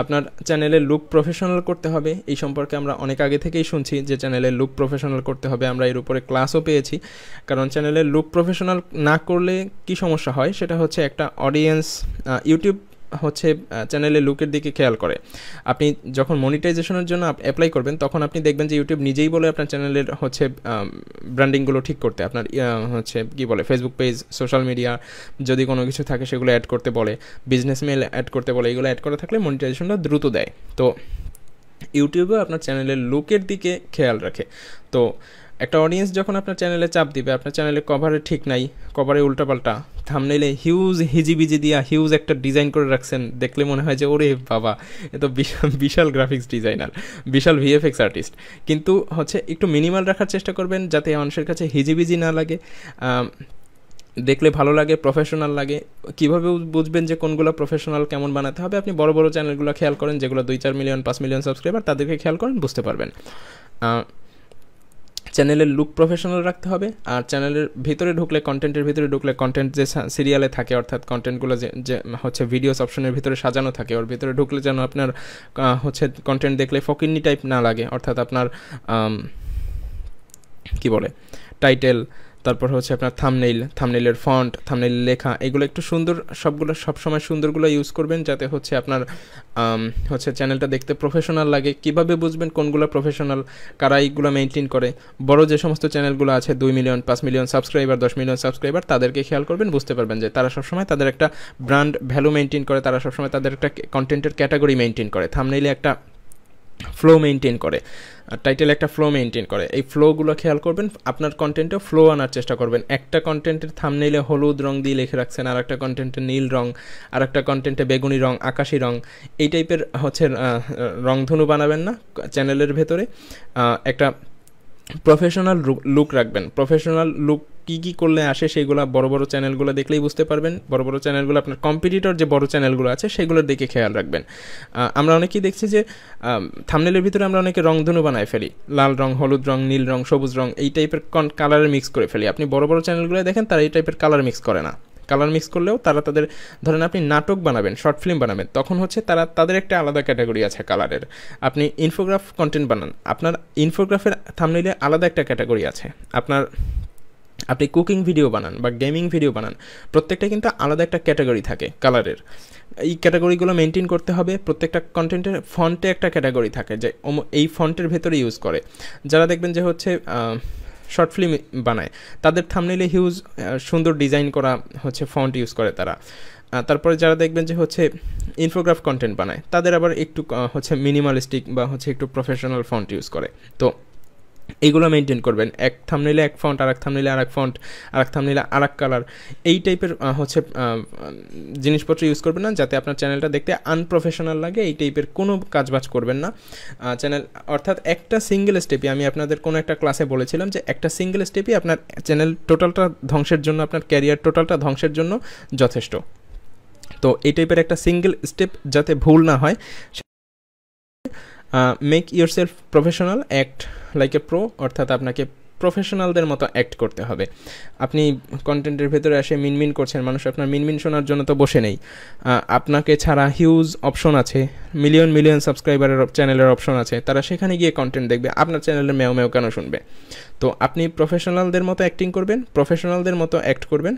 আপনার চ্যানেলের লুক প্রফেশনাল করতে হবে। এই সম্পর্কে আমরা অনেক আগে থেকেই শুনছি যে চ্যানেলের লুক প্রফেশনাল করতে হবে, আমরা এর উপরে ক্লাসও পেয়েছি। কারণ চ্যানেলের লুক প্রফেশনাল না করলে কি সমস্যা হয়, সেটা একটা অডিয়েন্স ইউটিউব চ্যানেলের লুকের দিকে খেয়াল করে। আপনি যখন মনিটাইজেশনের জন্য অ্যাপ্লাই করবেন, তখন আপনি দেখবেন যে ইউটিউব নিজেই বলে আপনার চ্যানেলের ব্র্যান্ডিংগুলো ঠিক করতে, আপনার কি বলে, ফেসবুক পেজ, সোশ্যাল মিডিয়া যদি কোনো কিছু থাকে সেগুলো অ্যাড করতে বলে, বিজনেস মেল অ্যাড করতে বলে। এগুলো অ্যাড করা থাকলে মনিটাইজেশনটা দ্রুত দেয়। তো ইউটিউবেও আপনার চ্যানেলের লুকের দিকে খেয়াল রাখে। তো একটা অডিয়েন্স যখন আপনার চ্যানেলে চাপ দিবে, আপনার চ্যানেলে কভারে ঠিক নাই, কভারে উল্টাপাল্টা, থাম্বনেইলে হিউজ হিজিবিজি দিয়া হিউজ একটা ডিজাইন করে রাখছেন, দেখলে মনে হয় যে ওরে বাবা, এ তো বিশাল গ্রাফিক্স ডিজাইনার, বিশাল ভিএফএক্স আর্টিস্ট। কিন্তু একটু মিনিমাল রাখার চেষ্টা করবেন যাতে মানুষের কাছে হিজিবিজি না লাগে, দেখলে ভালো লাগে, প্রফেশনাল লাগে। কীভাবে বুঝবেন যে কোনগুলো প্রফেশনাল, কেমন বানাতে হবে? আপনি বড় বড় চ্যানেলগুলো খেয়াল করেন, যেগুলো 2-4 মিলিয়ন 5 মিলিয়ন সাবস্ক্রাইবার, তাদেরকে খেয়াল করেন, বুঝতে পারবেন। চ্যানেলের লুক প্রফেশনাল রাখতে হবে। আর চ্যানেলের ভিতরে ঢুকলে, কন্টেন্টের ভিতরে ঢুকলে, কন্টেন্ট যে সিরিয়ালে থাকে, অর্থাৎ কন্টেন্টগুলো যে ভিডিওস অপশনের ভিতরে সাজানো থাকে, ওর ভিতরে ঢুকলে যেন আপনার কন্টেন্ট দেখলে ফকিন্নি টাইপ না লাগে। অর্থাৎ আপনার কি বলে, টাইটেল, তারপর আপনার থাম্বনেইলের ফন্ট, থাম্বনেইলের লেখা, এগুলো একটু সুন্দর, সবসময় সুন্দরগুলো ইউজ করবেন যাতে আপনার চ্যানেলটা দেখতে প্রফেশনাল লাগে। কিভাবে বুঝবেন কোনগুলো প্রফেশনাল, কারা এইগুলো মেনটেন করে? বড় যে সমস্ত চ্যানেলগুলো আছে 2 million 5 million subscriber, 10 million subscriber, তাদেরকে খেয়াল করবেন, বুঝতে পারবেন যে তারা সবসময় তাদের একটা ব্র্যান্ড ভ্যালু মেনটেন করে, তারা সবসময় তাদের একটা কন্টেন্টের ক্যাটাগরি মেনটেন করে। থাম্বনেইলে একটা ফ্লো মেনটেন করে, টাইটেল একটা ফ্লো মেনটেন করে। এই ফ্লোগুলো খেয়াল করবেন, আপনার কন্টেন্টে ফ্লো আনার চেষ্টা করবেন। একটা কন্টেন্টের থাম্বনেইলে হলুদ রং দিয়ে লিখে রাখছেন, আর একটা কন্টেন্টে নীল রং, আর একটা কন্টেন্টে বেগুনি রং, আকাশি রং, এই টাইপের হচ্ছে রংধনু বানাবেন না চ্যানেলের ভেতরে। একটা প্রফেশনাল লুক রাখবেন। প্রফেশনাল লুক কী করলে আসে সেগুলো বড় বড় চ্যানেলগুলো দেখলেই বুঝতে পারবেন। বড় বড় চ্যানেলগুলো আপনার কম্পিটিটর যে বড় চ্যানেলগুলো আছে সেগুলোর দিকে খেয়াল রাখবেন। আমরা অনেকেই দেখছি যে থাম্বনেলের ভিতরে আমরা অনেকে রংধনু বানায় ফেলি, লাল রং, হলুদ রং, নীল রং, সবুজ রং, এই টাইপের কালারে মিক্স করে ফেলি। আপনি বড় বড় চ্যানেলগুলো দেখেন তারা এই টাইপের কালার মিক্স করে না। কালার মিক্স করলেও তারা তাদের, ধরেন আপনি নাটক বানাবেন, শর্ট ফিল্ম বানাবেন, তখন হচ্ছে তাদের একটা আলাদা ক্যাটাগরি আছে কালারের। আপনি ইনফোগ্রাফ কন্টেন্ট বানান, আপনার ইনফোগ্রাফের থাম্বনেইলে আলাদা একটা ক্যাটাগরি আছে। আপনি কুকিং ভিডিও বানান বা গেমিং ভিডিও বানান, প্রত্যেকটা কিন্তু আলাদা একটা ক্যাটাগরি থাকে কালারের। এই ক্যাটাগরিগুলো মেনটেন করতে হবে। প্রত্যেকটা কন্টেন্টের ফন্টে একটা ক্যাটাগরি থাকে যে এই ফন্টের ভেতরে ইউজ করে। যারা দেখবেন যে হচ্ছে শর্ট ফিল্ম বানায়, তাদের থাম্বনেইলে হিউজ সুন্দর ডিজাইন করা হচ্ছে ফন্ট ইউজ করে তারা। তারপরে যারা দেখবেন যে হচ্ছে ইনফোগ্রাফ কন্টেন্ট বানায়, তাদের আবার একটু হচ্ছে মিনিমালিস্টিক বা হচ্ছে একটু প্রফেশনাল ফন্ট ইউজ করে। তো এইগুলো মেনটেন করবেন। এক থাম্বনেইলে এক ফন্ট, আর এক থাম্বনেইলে আর এক ফন্ট, আর এক থাম্বনেইলে আর এক কালার, এই টাইপের হচ্ছে জিনিসপত্র ইউজ করবেন না, যাতে আপনার চ্যানেলটা দেখতে আনপ্রফেশনাল লাগে। এই টাইপের কোনো কাজবাজ করবেন না চ্যানেল, অর্থাৎ একটা সিঙ্গেল স্টেপই, আমি আপনাদের কোনো একটা ক্লাসে বলেছিলাম যে একটা সিঙ্গেল স্টেপই আপনার চ্যানেল টোটালটা ধ্বংসের জন্য, আপনার ক্যারিয়ার টোটালটা ধ্বংসের জন্য যথেষ্ট। তো এই টাইপের একটা সিঙ্গেল স্টেপ যাতে ভুল না হয়, make your self professional, act like a pro, অর্থাৎ আপনাকে প্রফেশনালদের মতো অ্যাক্ট করতে হবে। আপনি কন্টেন্টের ভেতরে এসে মিনমিন করছেন, মানুষ আপনার মিনমিন শোনার জন্য তো বসে নেই। আপনাকে ছাড়া হিউজ অপশন আছে, মিলিয়ন সাবস্ক্রাইবারের চ্যানেলের অপশন আছে, তারা সেখানে গিয়ে কন্টেন্ট দেখবে, আপনার চ্যানেলের ম্যাও ম্যাও কেন শুনবে? তো আপনি প্রফেশনালদের মতো অ্যাক্টিং করবেন, প্রফেশনালদের মতো অ্যাক্ট করবেন,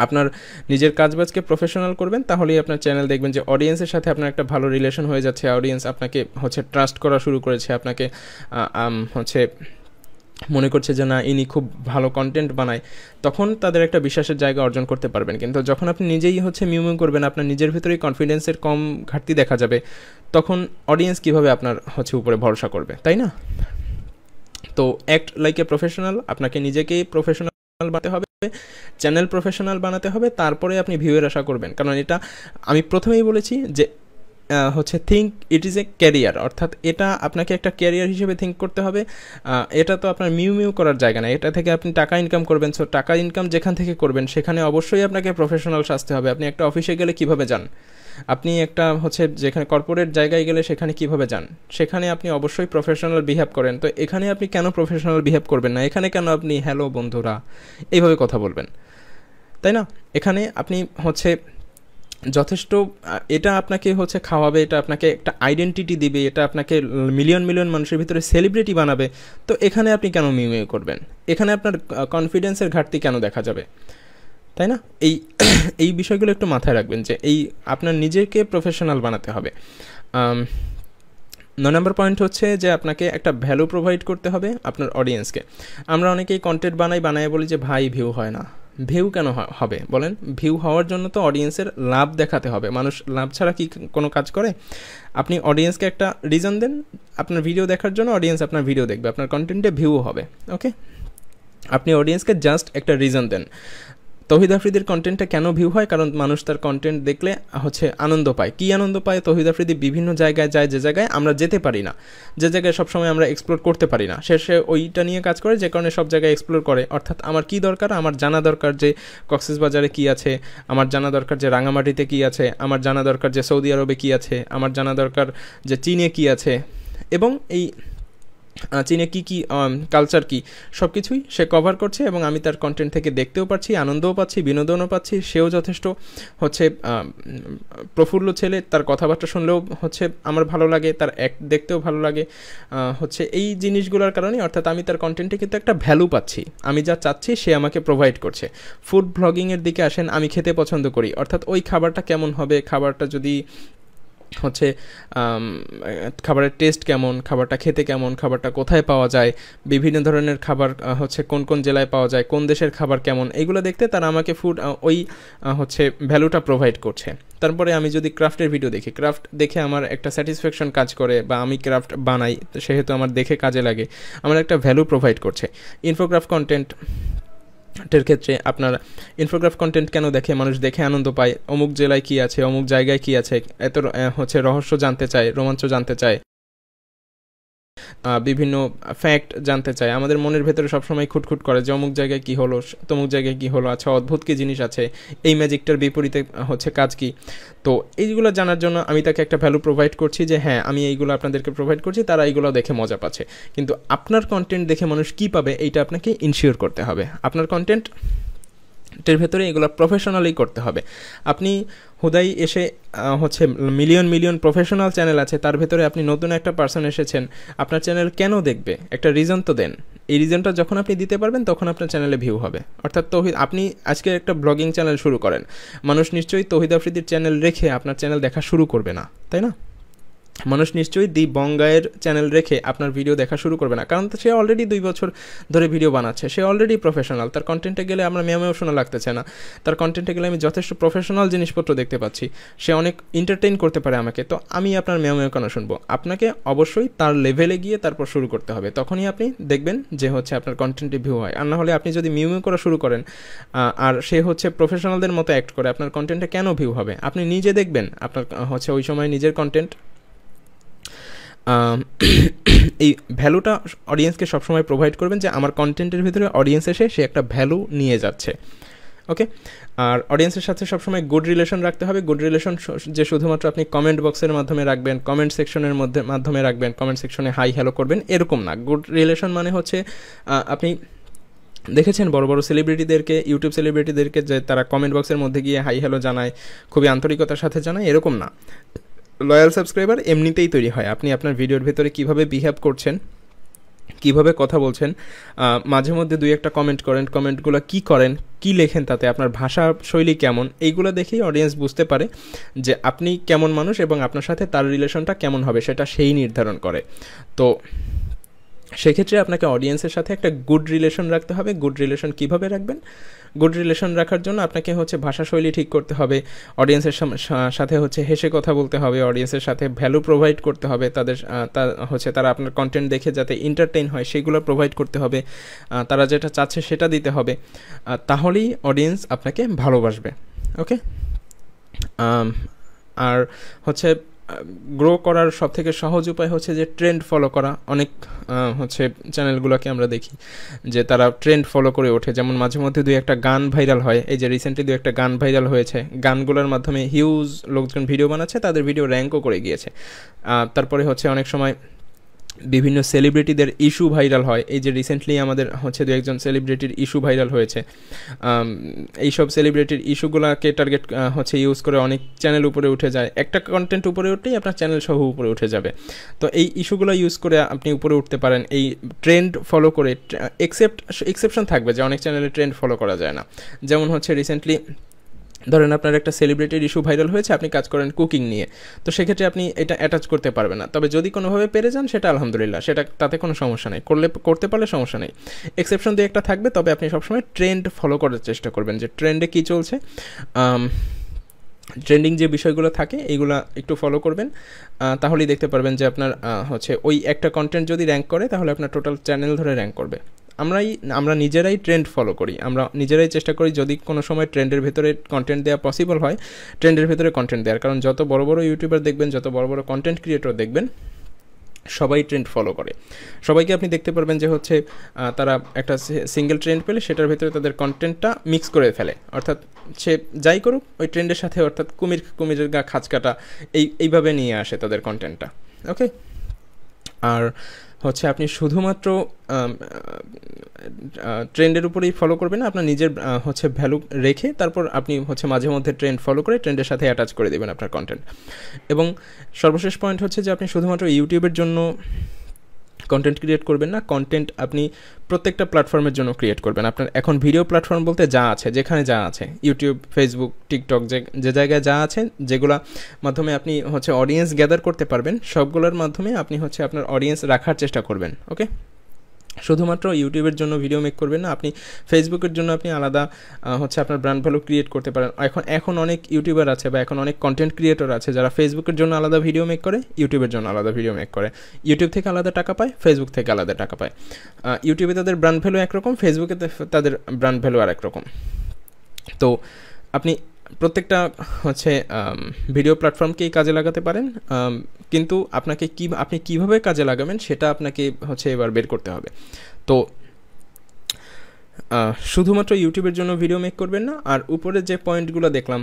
আপনার নিজের কাজবাজকে প্রফেশনাল করবেন, তাহলেই আপনার চ্যানেল দেখবেন যে অডিয়েন্সের সাথে আপনার একটা ভালো রিলেশন হয়ে যাচ্ছে। অডিয়েন্স আপনাকে হচ্ছে ট্রাস্ট করা শুরু করেছে, আপনাকে হচ্ছে মনে করছে যে না ইনি খুব ভালো কন্টেন্ট বানায়, তখন তাদের একটা বিশ্বাসের জায়গা অর্জন করতে পারবেন। কিন্তু যখন আপনি নিজেই হচ্ছে মিউমিউ করবেন, আপনার নিজের ভিতরেই কনফিডেন্সের কম ঘাটতি দেখা যাবে, তখন অডিয়েন্স কিভাবে আপনার হচ্ছে উপরে ভরসা করবে, তাই না? তো অ্যাক্ট লাইক এ প্রফেশনাল, আপনাকে নিজেকেই প্রফেশনাল বানাতে হবে, চ্যানেল প্রফেশনাল বানাতে হবে, তারপরে আপনি ভিউয়ের আশা করবেন। কারণ এটা আমি প্রথমেই বলেছি যে হচ্ছে think it is a career, অর্থাৎ এটা আপনাকে একটা ক্যারিয়ার হিসেবে থিঙ্ক করতে হবে। এটা তো আপনার মিউ করার জায়গা না, এটা থেকে আপনি টাকা ইনকাম করবেন। সো টাকা ইনকাম যেখান থেকে করবেন সেখানে অবশ্যই আপনাকে প্রফেশনাল সাজতে হবে। আপনি একটা অফিসে গেলে কিভাবে যান, আপনি একটা হচ্ছে যেখানে কর্পোরেট জায়গায় গেলে সেখানে কিভাবে যান, সেখানে আপনি অবশ্যই প্রফেশনাল বিহেভ করেন। তো এখানে আপনি কেন প্রফেশনাল বিহেভ করবেন না? এখানে কেন আপনি হ্যালো বন্ধুরা এইভাবে কথা বলবেন, তাই না? এখানে আপনি হচ্ছে যথেষ্ট, এটা আপনাকে হচ্ছে খাওয়াবে, এটা আপনাকে একটা আইডেন্টিটি দিবে, এটা আপনাকে মিলিয়ন মানুষের ভিতরে সেলিব্রিটি বানাবে। তো এখানে আপনি কেন মিউ করবেন? এখানে আপনার কনফিডেন্সের ঘাটতি কেন দেখা যাবে, তাই না? এই বিষয়গুলো একটু মাথায় রাখবেন যে আপনার নিজেকে প্রফেশনাল বানাতে হবে। 9 নম্বর পয়েন্ট হচ্ছে যে আপনাকে একটা ভ্যালু প্রোভাইড করতে হবে আপনার অডিয়েন্সকে। আমরা অনেকেই কন্টেন্ট বানাই বলি যে ভাই ভিউ হয় না। ভিউ কেন হবে বলেন? ভিউ হওয়ার জন্য তো অডিয়েন্সের লাভ দেখাতে হবে। মানুষ লাভ ছাড়া কি কোনো কাজ করে? আপনি অডিয়েন্সকে একটা রিজন দেন আপনার ভিডিও দেখার জন্য, অডিয়েন্স আপনার ভিডিও দেখবে, আপনার কন্টেন্টে ভিউ হবে। ওকে, আপনি অডিয়েন্সকে জাস্ট একটা রিজন দেন। তৌহিদ আফ্রিদির কন্টেন্টটা কেন ভিউ হয়? কারণ মানুষ তার কন্টেন্ট দেখলে হচ্ছে আনন্দ পায়। কী আনন্দ পায়? তৌহিদ আফ্রিদি বিভিন্ন জায়গায় যায়, যে জায়গায় আমরা যেতে পারি না, যে জায়গায় সবসময় আমরা এক্সপ্লোর করতে পারি না, সে ওইটা নিয়ে কাজ করে, যে কারণে সব জায়গায় এক্সপ্লোর করে। অর্থাৎ আমার কী দরকার? আমার জানা দরকার যে কক্সবাজারে কী আছে, আমার জানা দরকার যে রাঙামাটিতে কী আছে, আমার জানা দরকার যে সৌদি আরবে কী আছে, আমার জানা দরকার যে চীনে কী আছে, এবং এই চীনে কী কালচার কী, সব কিছুই সে কভার করছে। এবং আমি তার কন্টেন্ট থেকে দেখতেও পাচ্ছি, আনন্দও পাচ্ছি, বিনোদনও পাচ্ছি। সেও যথেষ্ট হচ্ছে প্রফুল্ল ছেলে, তার কথাবার্তা শুনলেও হচ্ছে আমার ভালো লাগে, তার অ্যাক্ট দেখতেও ভালো লাগে। হচ্ছে এই জিনিসগুলোর কারণে, অর্থাৎ আমি তার কন্টেন্টে কিন্তু একটা ভ্যালু পাচ্ছি, আমি যা চাচ্ছি সে আমাকে প্রোভাইড করছে। ফুড ব্লগিংয়ের দিকে আসেন, আমি খেতে পছন্দ করি, অর্থাৎ ওই খাবারটা কেমন হবে, খাবারটা যদি হচ্ছে খাবারের টেস্ট কেমন, খাবারটা খেতে কেমন, খাবারটা কোথায় পাওয়া যায়, বিভিন্ন ধরনের খাবার হচ্ছে কোন কোন জেলায় পাওয়া যায়, কোন দেশের খাবার কেমন, এইগুলো দেখতে তারা আমাকে ফুড ওই হচ্ছে ভ্যালুটা প্রোভাইড করছে। তারপরে আমি যদি ক্রাফটের ভিডিও দেখি, ক্রাফট দেখে আমার একটা স্যাটিসফ্যাকশন কাজ করে, বা আমি ক্রাফট বানাই সেহেতু আমার দেখে কাজে লাগে, আমার একটা ভ্যালু প্রোভাইড করছে। ইনফোগ্রাফ কন্টেন্ট টের ক্ষেত্রে আপনার ইনফোগ্রাফ কন্টেন্ট কেন দেখে মানুষ? দেখে আনন্দ পায়, অমুক জেলায় কী আছে, অমুক জায়গায় কী আছে, এত হচ্ছে রহস্য জানতে চায়, রোমাঞ্চ জানতে চায়, বিভিন্ন ফ্যাক্ট জানতে চায়। আমাদের মনের ভেতরে সবসময় খুটখুট করে যে অমুক জায়গায় কী হলো, তমুক জায়গায় কী হলো, আচ্ছা অদ্ভুত কী জিনিস আছে, এই ম্যাজিকটার বিপরীতে হচ্ছে কাজ কী। তো এইগুলো জানার জন্য আমি তাকে একটা ভ্যালু প্রোভাইড করছি যে হ্যাঁ আমি এইগুলো আপনাদেরকে প্রোভাইড করছি, তারা এইগুলো দেখে মজা পাচ্ছে। কিন্তু আপনার কন্টেন্ট দেখে মানুষ কী পাবে এইটা আপনাকে ইনশিওর করতে হবে। আপনার কন্টেন্টের ভেতরে এগুলো প্রফেশনালি করতে হবে। আপনি হুদাই এসে হচ্ছে মিলিয়ন প্রফেশনাল চ্যানেল আছে, তার ভেতরে আপনি নতুন একটা পার্সন এসেছেন, আপনার চ্যানেল কেন দেখবে? একটা রিজন তো দেন। এই রিজনটা যখন আপনি দিতে পারবেন তখন আপনার চ্যানেলে ভিউ হবে। অর্থাৎ আপনি আজকে একটা ব্লগিং চ্যানেল শুরু করেন, মানুষ নিশ্চয়ই তৌহিদ আফ্রিদির চ্যানেল রেখে আপনার চ্যানেল দেখা শুরু করবে না, তাই না? মানুষ নিশ্চয়ই দি বঙ্গায়ের চ্যানেল রেখে আপনার ভিডিও দেখা শুরু করবে না, কারণ সে অলরেডি 2 বছর ধরে ভিডিও বানাচ্ছে, সে অলরেডি প্রফেশনাল। তার কন্টেন্টে গেলে আমরা মেয়েও শোনা লাগতেছে না, তার কন্টেন্টে গেলে আমি যথেষ্ট প্রফেশনাল জিনিসপত্র দেখতে পাচ্ছি, সে অনেক এন্টারটেইন করতে পারে আমাকে। তো আমি আপনার মেয়েও কেন শুনবো? আপনাকে অবশ্যই তার লেভেলে গিয়ে তারপর শুরু করতে হবে, তখনই আপনি দেখবেন যে হচ্ছে আপনার কন্টেন্টে ভিউ হয়। আর না হলে আপনি যদি মিউ করা শুরু করেন আর সে হচ্ছে প্রফেশনালদের মতো অ্যাক্ট করে, আপনার কন্টেন্টে কেন ভিউ হবে? আপনি নিজে দেখবেন আপনার হচ্ছে ওই সময় নিজের কন্টেন্ট এই ভ্যালুটা অডিয়েন্সকে সবসময় প্রোভাইড করবেন যে আমার কন্টেন্টের ভিতরে অডিয়েন্স এসে সে একটা ভ্যালু নিয়ে যাচ্ছে। ওকে, আর অডিয়েন্সের সাথে সবসময় গুড রিলেশন রাখতে হবে। গুড রিলেশন যে শুধুমাত্র আপনি কমেন্ট বক্সের মাধ্যমে রাখবেন, কমেন্ট সেকশনের মাধ্যমে রাখবেন, কমেন্ট সেকশনে হাই হ্যালো করবেন, এরকম না। গুড রিলেশন মানে হচ্ছে আপনি দেখেছেন বড় বড় সেলিব্রিটিদেরকে, ইউটিউব সেলিব্রিটিদেরকে, যে তারা কমেন্ট বক্সের মধ্যে গিয়ে হাই হ্যালো জানায়, খুবই আন্তরিকতার সাথে জানায়, এরকম না। লয়াল সাবস্ক্রাইবার এমনিতেই তৈরি হয়। আপনি আপনার ভিডিওর ভেতরে কীভাবে বিহেভ করছেন, কীভাবে কথা বলছেন, মাঝে মধ্যে 2-1টা কমেন্ট করেন, কমেন্টগুলো কী করেন, কী লেখেন, তাতে আপনার ভাষা শৈলী কেমন, এইগুলো দেখেই অডিয়েন্স বুঝতে পারে যে আপনি কেমন মানুষ এবং আপনার সাথে তার রিলেশনটা কেমন হবে, সেটা সেই নির্ধারণ করে। তো সেক্ষেত্রে আপনাকে অডিয়েন্সের সাথে একটা গুড রিলেশন রাখতে হবে। গুড রিলেশন কীভাবে রাখবেন? গুড রিলেশন রাখার জন্য আপনাকে হচ্ছে ভাষাশৈলী ঠিক করতে হবে, অডিয়েন্সের সাথে হচ্ছে হেসে কথা বলতে হবে, অডিয়েন্সের সাথে ভ্যালু প্রোভাইড করতে হবে, তারা আপনার কন্টেন্ট দেখে যাতে এন্টারটেইন হয় সেগুলো প্রোভাইড করতে হবে, তারা যেটা চাচ্ছে সেটা দিতে হবে, তাহলেই অডিয়েন্স আপনাকে ভালোবাসবে। ওকে, আর হচ্ছে গ্রো করার সবথেকে সহজ উপায় হচ্ছে যে ট্রেন্ড ফলো করা। অনেক হচ্ছে চ্যানেলগুলোকে আমরা দেখি যে তারা ট্রেন্ড ফলো করে ওঠে, যেমন মাঝে মধ্যে 2-1টা গান ভাইরাল হয়। এই যে রিসেন্টলি 2-1টা গান ভাইরাল হয়েছে, গানগুলোর মাধ্যমে হিউজ লোকজন ভিডিও বানাচ্ছে, তাদের ভিডিও র্যাঙ্কও করে গিয়েছে। তারপরে হচ্ছে অনেক সময় বিভিন্ন সেলিব্রিটিদের ইস্যু ভাইরাল হয়। এই যে রিসেন্টলি আমাদের হচ্ছে 2-1জন সেলিব্রিটির ইস্যু ভাইরাল হয়েছে। এইসব সেলিব্রিটির ইস্যুগুলোকে টার্গেট হচ্ছে ইউজ করে অনেক চ্যানেল উপরে উঠে যায়। একটা কন্টেন্ট উপরে উঠলেই আপনার চ্যানেল সহ উপরে উঠে যাবে। তো এই ইস্যুগুলো ইউজ করে আপনি উপরে উঠতে পারেন, এই ট্রেন্ড ফলো করে। এক্সেপশন থাকবে যে অনেক চ্যানেলে ট্রেন্ড ফলো করা যায় না। যেমন হচ্ছে রিসেন্টলি ধরেন আপনার একটা সেলিব্রিটির ইস্যু ভাইরাল হয়েছে, আপনি কাজ করেন কুকিং নিয়ে, তো সেক্ষেত্রে আপনি এটা অ্যাটাচ করতে পারবেন না। তবে যদি কোনোভাবে পেরে যান সেটা আলহামদুলিল্লাহ, তাতে কোনো সমস্যা নেই, করতে পারলে সমস্যা নেই। এক্সেপশন 2-1টা থাকবে, তবে আপনি সবসময় ট্রেন্ড ফলো করার চেষ্টা করবেন যে ট্রেন্ডে কী চলছে, ট্রেন্ডিং যে বিষয়গুলো থাকে এইগুলো একটু ফলো করবেন, তাহলেই দেখতে পারবেন যে আপনার হচ্ছে ওই একটা কন্টেন্ট যদি র্যাঙ্ক করে তাহলে আপনার টোটাল চ্যানেল ধরে র্যাঙ্ক করবে। আমরা নিজেরাই ট্রেন্ড ফলো করি, আমরা নিজেরাই চেষ্টা করি যদি কোনো সময় ট্রেন্ডের ভেতরে কন্টেন্ট দেওয়া পসিবল হয়, ট্রেন্ডের ভেতরে কন্টেন্ট দেওয়ার। কারণ যত বড় বড় ইউটিউবার দেখবেন, যত বড় বড় কন্টেন্ট ক্রিয়েটর দেখবেন, সবাই ট্রেন্ড ফলো করে। সবাইকে আপনি দেখতে পারবেন যে হচ্ছে তারা একটা সিঙ্গেল ট্রেন্ড পেলে সেটার ভেতরে তাদের কন্টেন্টটা মিক্স করে ফেলে, অর্থাৎ সে যাই করুক ওই ট্রেন্ডের সাথে, অর্থাৎ কুমিরের গা খাঁচ কাটা, এইভাবে নিয়ে আসে তাদের কন্টেন্টটা। ওকে, আর হচ্ছে আপনি শুধুমাত্র ট্রেন্ডের উপরেই ফলো করবেন না, আপনার নিজের হচ্ছে ভ্যালু রেখে তারপর আপনি হচ্ছে মাঝে মধ্যে ট্রেন্ড ফলো করে ট্রেন্ডের সাথে অ্যাটাচ করে দেবেন আপনার কন্টেন্ট। এবং সর্বশেষ পয়েন্ট হচ্ছে যে আপনি শুধুমাত্র ইউটিউবের জন্য কন্টেন্ট ক্রিয়েট করবেন না, কন্টেন্ট আপনি প্রত্যেকটা প্ল্যাটফর্মের জন্য ক্রিয়েট করবেন। আপনার এখন ভিডিও প্ল্যাটফর্ম বলতে যা আছে, যেখানে যা আছে, ইউটিউব, ফেসবুক, টিকটক, যে জায়গায় যা আছে, যেগুলো মাধ্যমে আপনি হচ্ছে অডিয়েন্স গ্যাদার করতে পারবেন, সবগুলোর মাধ্যমে আপনি হচ্ছে আপনার অডিয়েন্স রাখার চেষ্টা করবেন। ওকে, শুধুমাত্র ইউটিউবের জন্য ভিডিও মেক করবেন না, আপনি ফেসবুকের জন্য আপনি আলাদা হচ্ছে আপনার ব্র্যান্ড ভ্যালু ক্রিয়েট করতে পারেন। এখন অনেক ইউটিউবার আছে বা এখন অনেক কন্টেন্ট ক্রিয়েটর আছে যারা ফেসবুকের জন্য আলাদা ভিডিও মেক করে, ইউটিউবের জন্য আলাদা ভিডিও মেক করে। ইউটিউব থেকে আলাদা টাকা পায়, ফেসবুক থেকে আলাদা টাকা পায়। ইউটিউবে তাদের ব্র্যান্ড ভ্যালু একরকম, ফেসবুকে তাদের ব্র্যান্ড ভ্যালু আর একরকম। তো আপনি প্রত্যেকটা হচ্ছে ভিডিও প্ল্যাটফর্মকেই কাজে লাগাতে পারেন, কিন্তু আপনি কীভাবে কাজে লাগাবেন সেটা আপনাকে হচ্ছে এবার বের করতে হবে। তো শুধুমাত্র ইউটিউবের জন্য ভিডিও মেক করবেন না। আর উপরে যে পয়েন্টগুলো দেখলাম,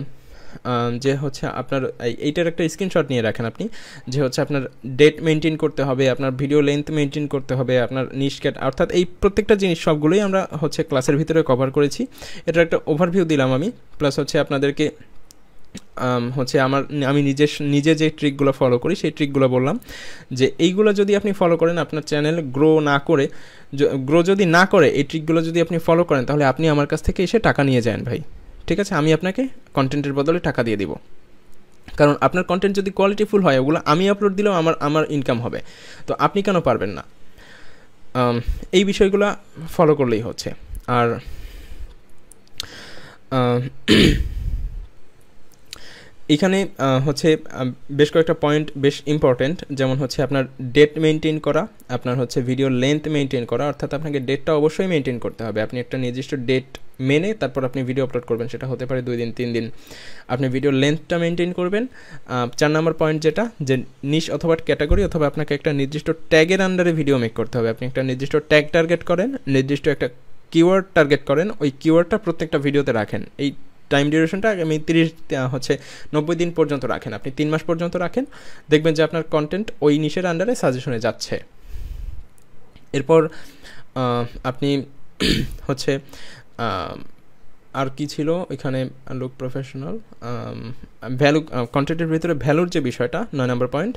যে হচ্ছে আপনার এইটার একটা স্ক্রিনশট নিয়ে রাখেন আপনি, যে হচ্ছে আপনার ডেট মেনটেন করতে হবে, আপনার ভিডিও লেন্থ মেনটেন করতে হবে, আপনার নিশ ক্যাট, অর্থাৎ এই প্রত্যেকটা জিনিস সবগুলোই আমরা হচ্ছে ক্লাসের ভিতরে কভার করেছি। এটার একটা ওভারভিউ দিলাম আমি, প্লাস হচ্ছে আপনাদেরকে হচ্ছে আমি নিজে যে ট্রিকগুলো ফলো করি সেই ট্রিকগুলো বললাম, যে এইগুলো যদি আপনি ফলো করেন, আপনার চ্যানেল গ্রো যদি না করে এই ট্রিকগুলো যদি আপনি ফলো করেন, তাহলে আপনি আমার কাছ থেকে এসে টাকা নিয়ে যান ভাই, ঠিক আছে? আমি আপনাকে কন্টেন্টের বদলে টাকা দিয়ে দিব, কারণ আপনার কন্টেন্ট যদি কোয়ালিটিফুল হয়, ওগুলো আমি আপলোড দিলেও আমার ইনকাম হবে। তো আপনি কেন পারবেন না? এই বিষয়গুলো ফলো করলেই হচ্ছে। আর এখানে হচ্ছে বেশ কয়েকটা পয়েন্ট বেশ ইম্পর্টেন্ট, যেমন হচ্ছে আপনার ডেট মেনটেন করা, আপনার হচ্ছে ভিডিও লেন্থ মেনটেন করা, অর্থাৎ আপনাকে ডেটটা অবশ্যই মেনটেন করতে হবে। আপনি একটা নির্দিষ্ট ডেট মেনে তারপর আপনি ভিডিও আপলোড করবেন, সেটা হতে পারে 2 দিন 3 দিন। আপনি ভিডিও লেন্থটা মেনটেন করবেন। 4 নম্বর পয়েন্ট যেটা, যে নিশ অথবা ক্যাটাগরি অথবা আপনাকে একটা নির্দিষ্ট ট্যাগের আন্ডারে ভিডিও মেক করতে হবে। আপনি একটা নির্দিষ্ট ট্যাগ টার্গেট করেন, নির্দিষ্ট একটা কিওয়ার্ড টার্গেট করেন, ওই কিওয়ার্ডটা প্রত্যেকটা ভিডিওতে রাখেন। এই টাইম ডিউরেশনটা আমি 90 দিন পর্যন্ত রাখেন, আপনি 3 মাস পর্যন্ত রাখেন, দেখবেন যে আপনার কন্টেন্ট ওই নিশের আন্ডারে সাজেশনে যাচ্ছে। এরপর আপনি হচ্ছে আর কি ছিল এখানে, লুক প্রফেশনাল, ভ্যালু, কন্টেন্টের ভিতরে ভ্যালুর যে বিষয়টা, 9 নম্বর পয়েন্ট,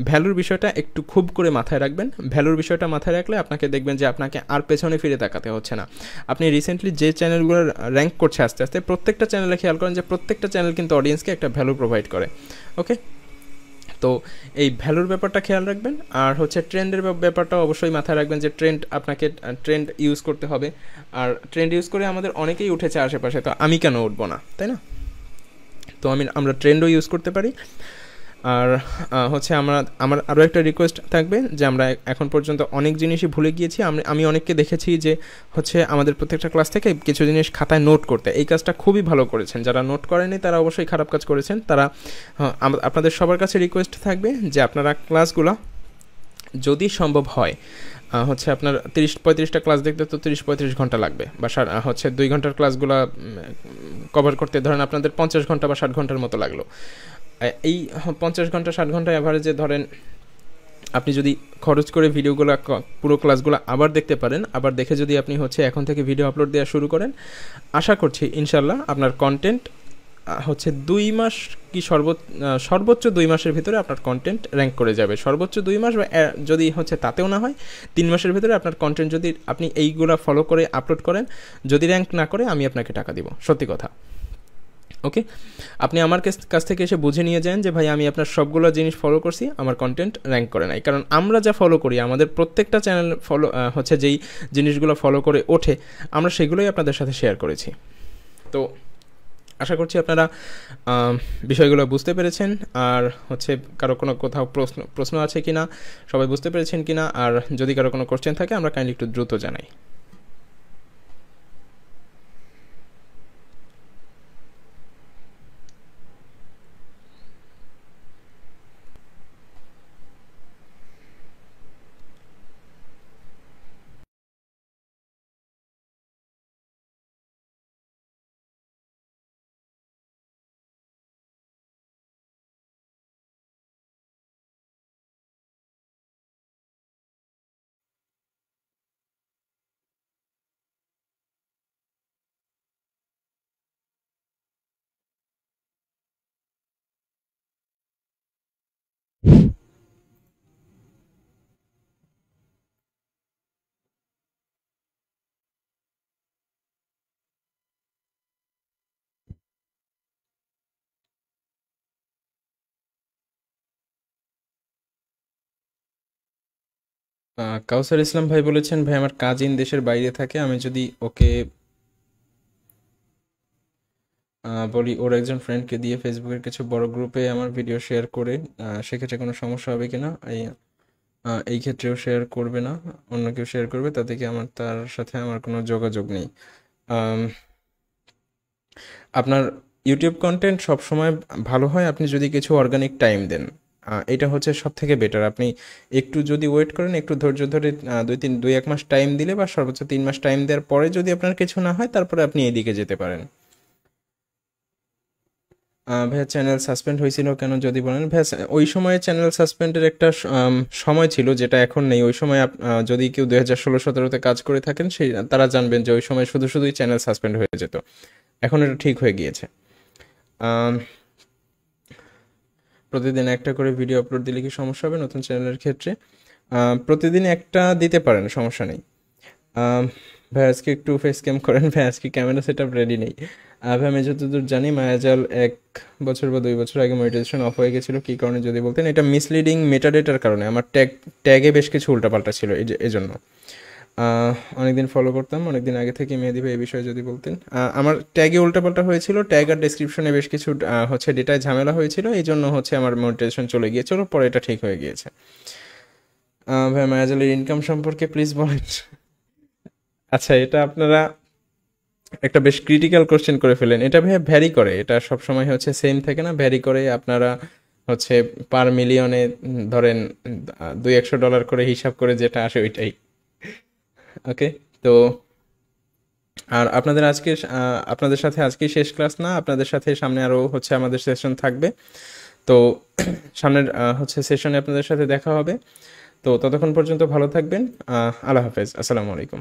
ভ্যালুর বিষয়টা একটু খুব করে মাথায় রাখবেন। ভ্যালুর বিষয়টা মাথায় রাখলে আপনাকে দেখবেন যে আপনাকে আর পেছনে ফিরে তাকাতে হচ্ছে না। আপনি রিসেন্টলি যে চ্যানেলগুলো র্যাঙ্ক করছে আস্তে আস্তে, প্রত্যেকটা চ্যানেলে খেয়াল করেন যে প্রত্যেকটা চ্যানেল কিন্তু অডিয়েন্সকে একটা ভ্যালু প্রোভাইড করে। ওকে, তো এই ভ্যালুর ব্যাপারটা খেয়াল রাখবেন। আর হচ্ছে ট্রেন্ডের ব্যাপারটা অবশ্যই মাথায় রাখবেন, যে আপনাকে ট্রেন্ড ইউজ করতে হবে। আর ট্রেন্ড ইউজ করে আমাদের অনেকেই উঠেছে আশেপাশে, তো আমি কেন উঠবো না, তাই না? তো আমরা ট্রেন্ডও ইউজ করতে পারি। আর হচ্ছে আমার আরও একটা রিকোয়েস্ট থাকবে, যে আমরা এখন পর্যন্ত অনেক জিনিসই ভুলে গিয়েছি। আমি অনেককে দেখেছি যে হচ্ছে আমাদের প্রত্যেকটা ক্লাস থেকে কিছু জিনিস খাতায় নোট করতে, এই কাজটা খুবই ভালো করেছেন। যারা নোট করেনি তারা অবশ্যই খারাপ কাজ করেছেন। তারা আপনাদের সবার কাছে রিকোয়েস্ট থাকবে যে আপনারা ক্লাসগুলো যদি সম্ভব হয়, হচ্ছে আপনার 30-35টা ক্লাস দেখতে তো 30-35 ঘন্টা লাগবে, বা হচ্ছে 2 ঘন্টার ক্লাসগুলো কভার করতে ধরেন আপনাদের 50 ঘন্টা বা 60 ঘন্টার মতো লাগলো। এই 50 ঘন্টা 60 ঘন্টা অ্যাভারেজে ধরেন আপনি যদি খরচ করে ভিডিওগুলো, পুরো ক্লাসগুলো আবার দেখতে পারেন, আবার দেখে যদি আপনি হচ্ছে এখন থেকে ভিডিও আপলোড দেওয়া শুরু করেন, আশা করছি ইনশাল্লাহ আপনার কন্টেন্ট হচ্ছে 2 মাস কি সর্বোচ্চ 2 মাসের ভিতরে আপনার কন্টেন্ট র্যাঙ্ক করে যাবে। সর্বোচ্চ 2 মাস, বা যদি হচ্ছে তাতেও না হয় 3 মাসের ভিতরে আপনার কন্টেন্ট যদি আপনি এইগুলো ফলো করে আপলোড করেন, যদি র্যাঙ্ক না করে আমি আপনাকে টাকা দিব, সত্যি কথা। ওকে, আপনি আমার কাছ থেকে এসে বুঝে নিয়ে যান যে ভাই আমি আপনার সবগুলো জিনিস ফলো করছি, আমার কন্টেন্ট র্যাঙ্ক করে নাই। কারণ আমরা যা ফলো করি, আমাদের প্রত্যেকটা চ্যানেল হচ্ছে যেই জিনিসগুলো ফলো করে ওঠে, আমরা সেগুলোই আপনাদের সাথে শেয়ার করেছি। তো আশা করছি আপনারা বিষয়গুলো বুঝতে পেরেছেন। আর হচ্ছে কারো কোথাও প্রশ্ন আছে কি না, সবাই বুঝতে পেরেছেন কি না, আর যদি কারো কোনো কোশ্চেন থাকে আমরা কাইন্ডলি একটু দ্রুত জানাই। কাউসার ইসলাম ভাই বলেছেন, ভাই আমার কাজিন দেশের বাইরে থাকে, আমি যদি ওকে বলি ওর একজন ফ্রেন্ডকে দিয়ে ফেসবুকের কিছু বড় গ্রুপে আমার ভিডিও শেয়ার করে, সেক্ষেত্রে কোনো সমস্যা হবে কিনা? এই ক্ষেত্রেও শেয়ার করবে না, অন্য কেউ শেয়ার করবে, তাতে কি আমার তার সাথে আমার কোনো যোগাযোগ নেই? আম, আপনার ইউটিউব কন্টেন্ট সবসময় ভালো হয় আপনি যদি কিছু অর্গানিক টাইম দেন। এটা হচ্ছে সব থেকে বেটার। আপনি একটু যদি ওয়েট করেন, একটু ধৈর্য ধরে 2-1 মাস টাইম দিলে বা সর্বোচ্চ 3 মাস টাইম দেওয়ার পরে যদি আপনার কিছু না হয়, তারপরে আপনি এদিকে যেতে পারেন। ভাইয়া চ্যানেল সাসপেন্ড হয়েছিল কেন যদি বলেন? ভাইয়া ওই সময়ে চ্যানেল সাসপেন্ডের একটা সময় ছিল যেটা এখন নেই। ওই সময় যদি কেউ 2016-17-তে কাজ করে থাকেন, সেই তারা জানবেন যে ওই সময় শুধু শুধুই চ্যানেল সাসপেন্ড হয়ে যেত। এখন এটা ঠিক হয়ে গিয়েছে। আম, প্রতিদিন একটা করে ভিডিও আপলোড দিলে কি সমস্যা হবে নতুন চ্যানেলের ক্ষেত্রে? প্রতিদিন একটা দিতে পারেন, সমস্যা নেই। আম, ভাই আজকে একটু ফেস ক্যাম করেন, ভাই আজকে ক্যামেরা সেট আপ রেডি নেই। ভাই আমি যতদূর জানি মায়াজাল 1 বছর বা 2 বছর আগে মনিটাইজেশন অফ হয়ে গেছিলো, কী কারণে যদি বলতেন? এটা মিসলিডিং মেটাডেটার কারণে, আমার ট্যাগে বেশ কিছু উল্টাপাল্টা ছিল, এই জন্য। অনেকদিন ফলো করতাম, অনেকদিন আগে থেকে। মেহেদি ভাই এই বিষয়ে যদি বলতেন। আমার ট্যাগে উল্টাপাল্টা হয়েছিল, ট্যাগ আর ডেসক্রিপশনে বেশ কিছু হচ্ছে ডেটায় ঝামেলা হয়েছিল, এই জন্য হচ্ছে আমার মনিটাইজেশন চলে গিয়েছিল, পরে এটা ঠিক হয়ে গিয়েছে। ভাই মায়াজালের ইনকাম সম্পর্কে প্লিজ বলেন। আচ্ছা, এটা আপনারা একটা বেশ ক্রিটিক্যাল কোশ্চেন করে ফেলেন। এটা ভাই ভ্যারি করে, এটা সব সময় হচ্ছে সেম থাকে না, ভ্যারি করে। আপনারা হচ্ছে পার মিলিয়নে ধরেন $200-100 করে হিসাব করে যেটা আসে ওইটাই। ওকে, তো আর আপনাদের সাথে আজকেই শেষ ক্লাস না, আপনাদের সাথে সামনে আরও হচ্ছে আমাদের সেশন থাকবে। তো সামনের হচ্ছে সেশনে আপনাদের সাথে দেখা হবে। তো ততক্ষণ পর্যন্ত ভালো থাকবেন। আল্লাহ হাফেজ, আসসালামু আলাইকুম।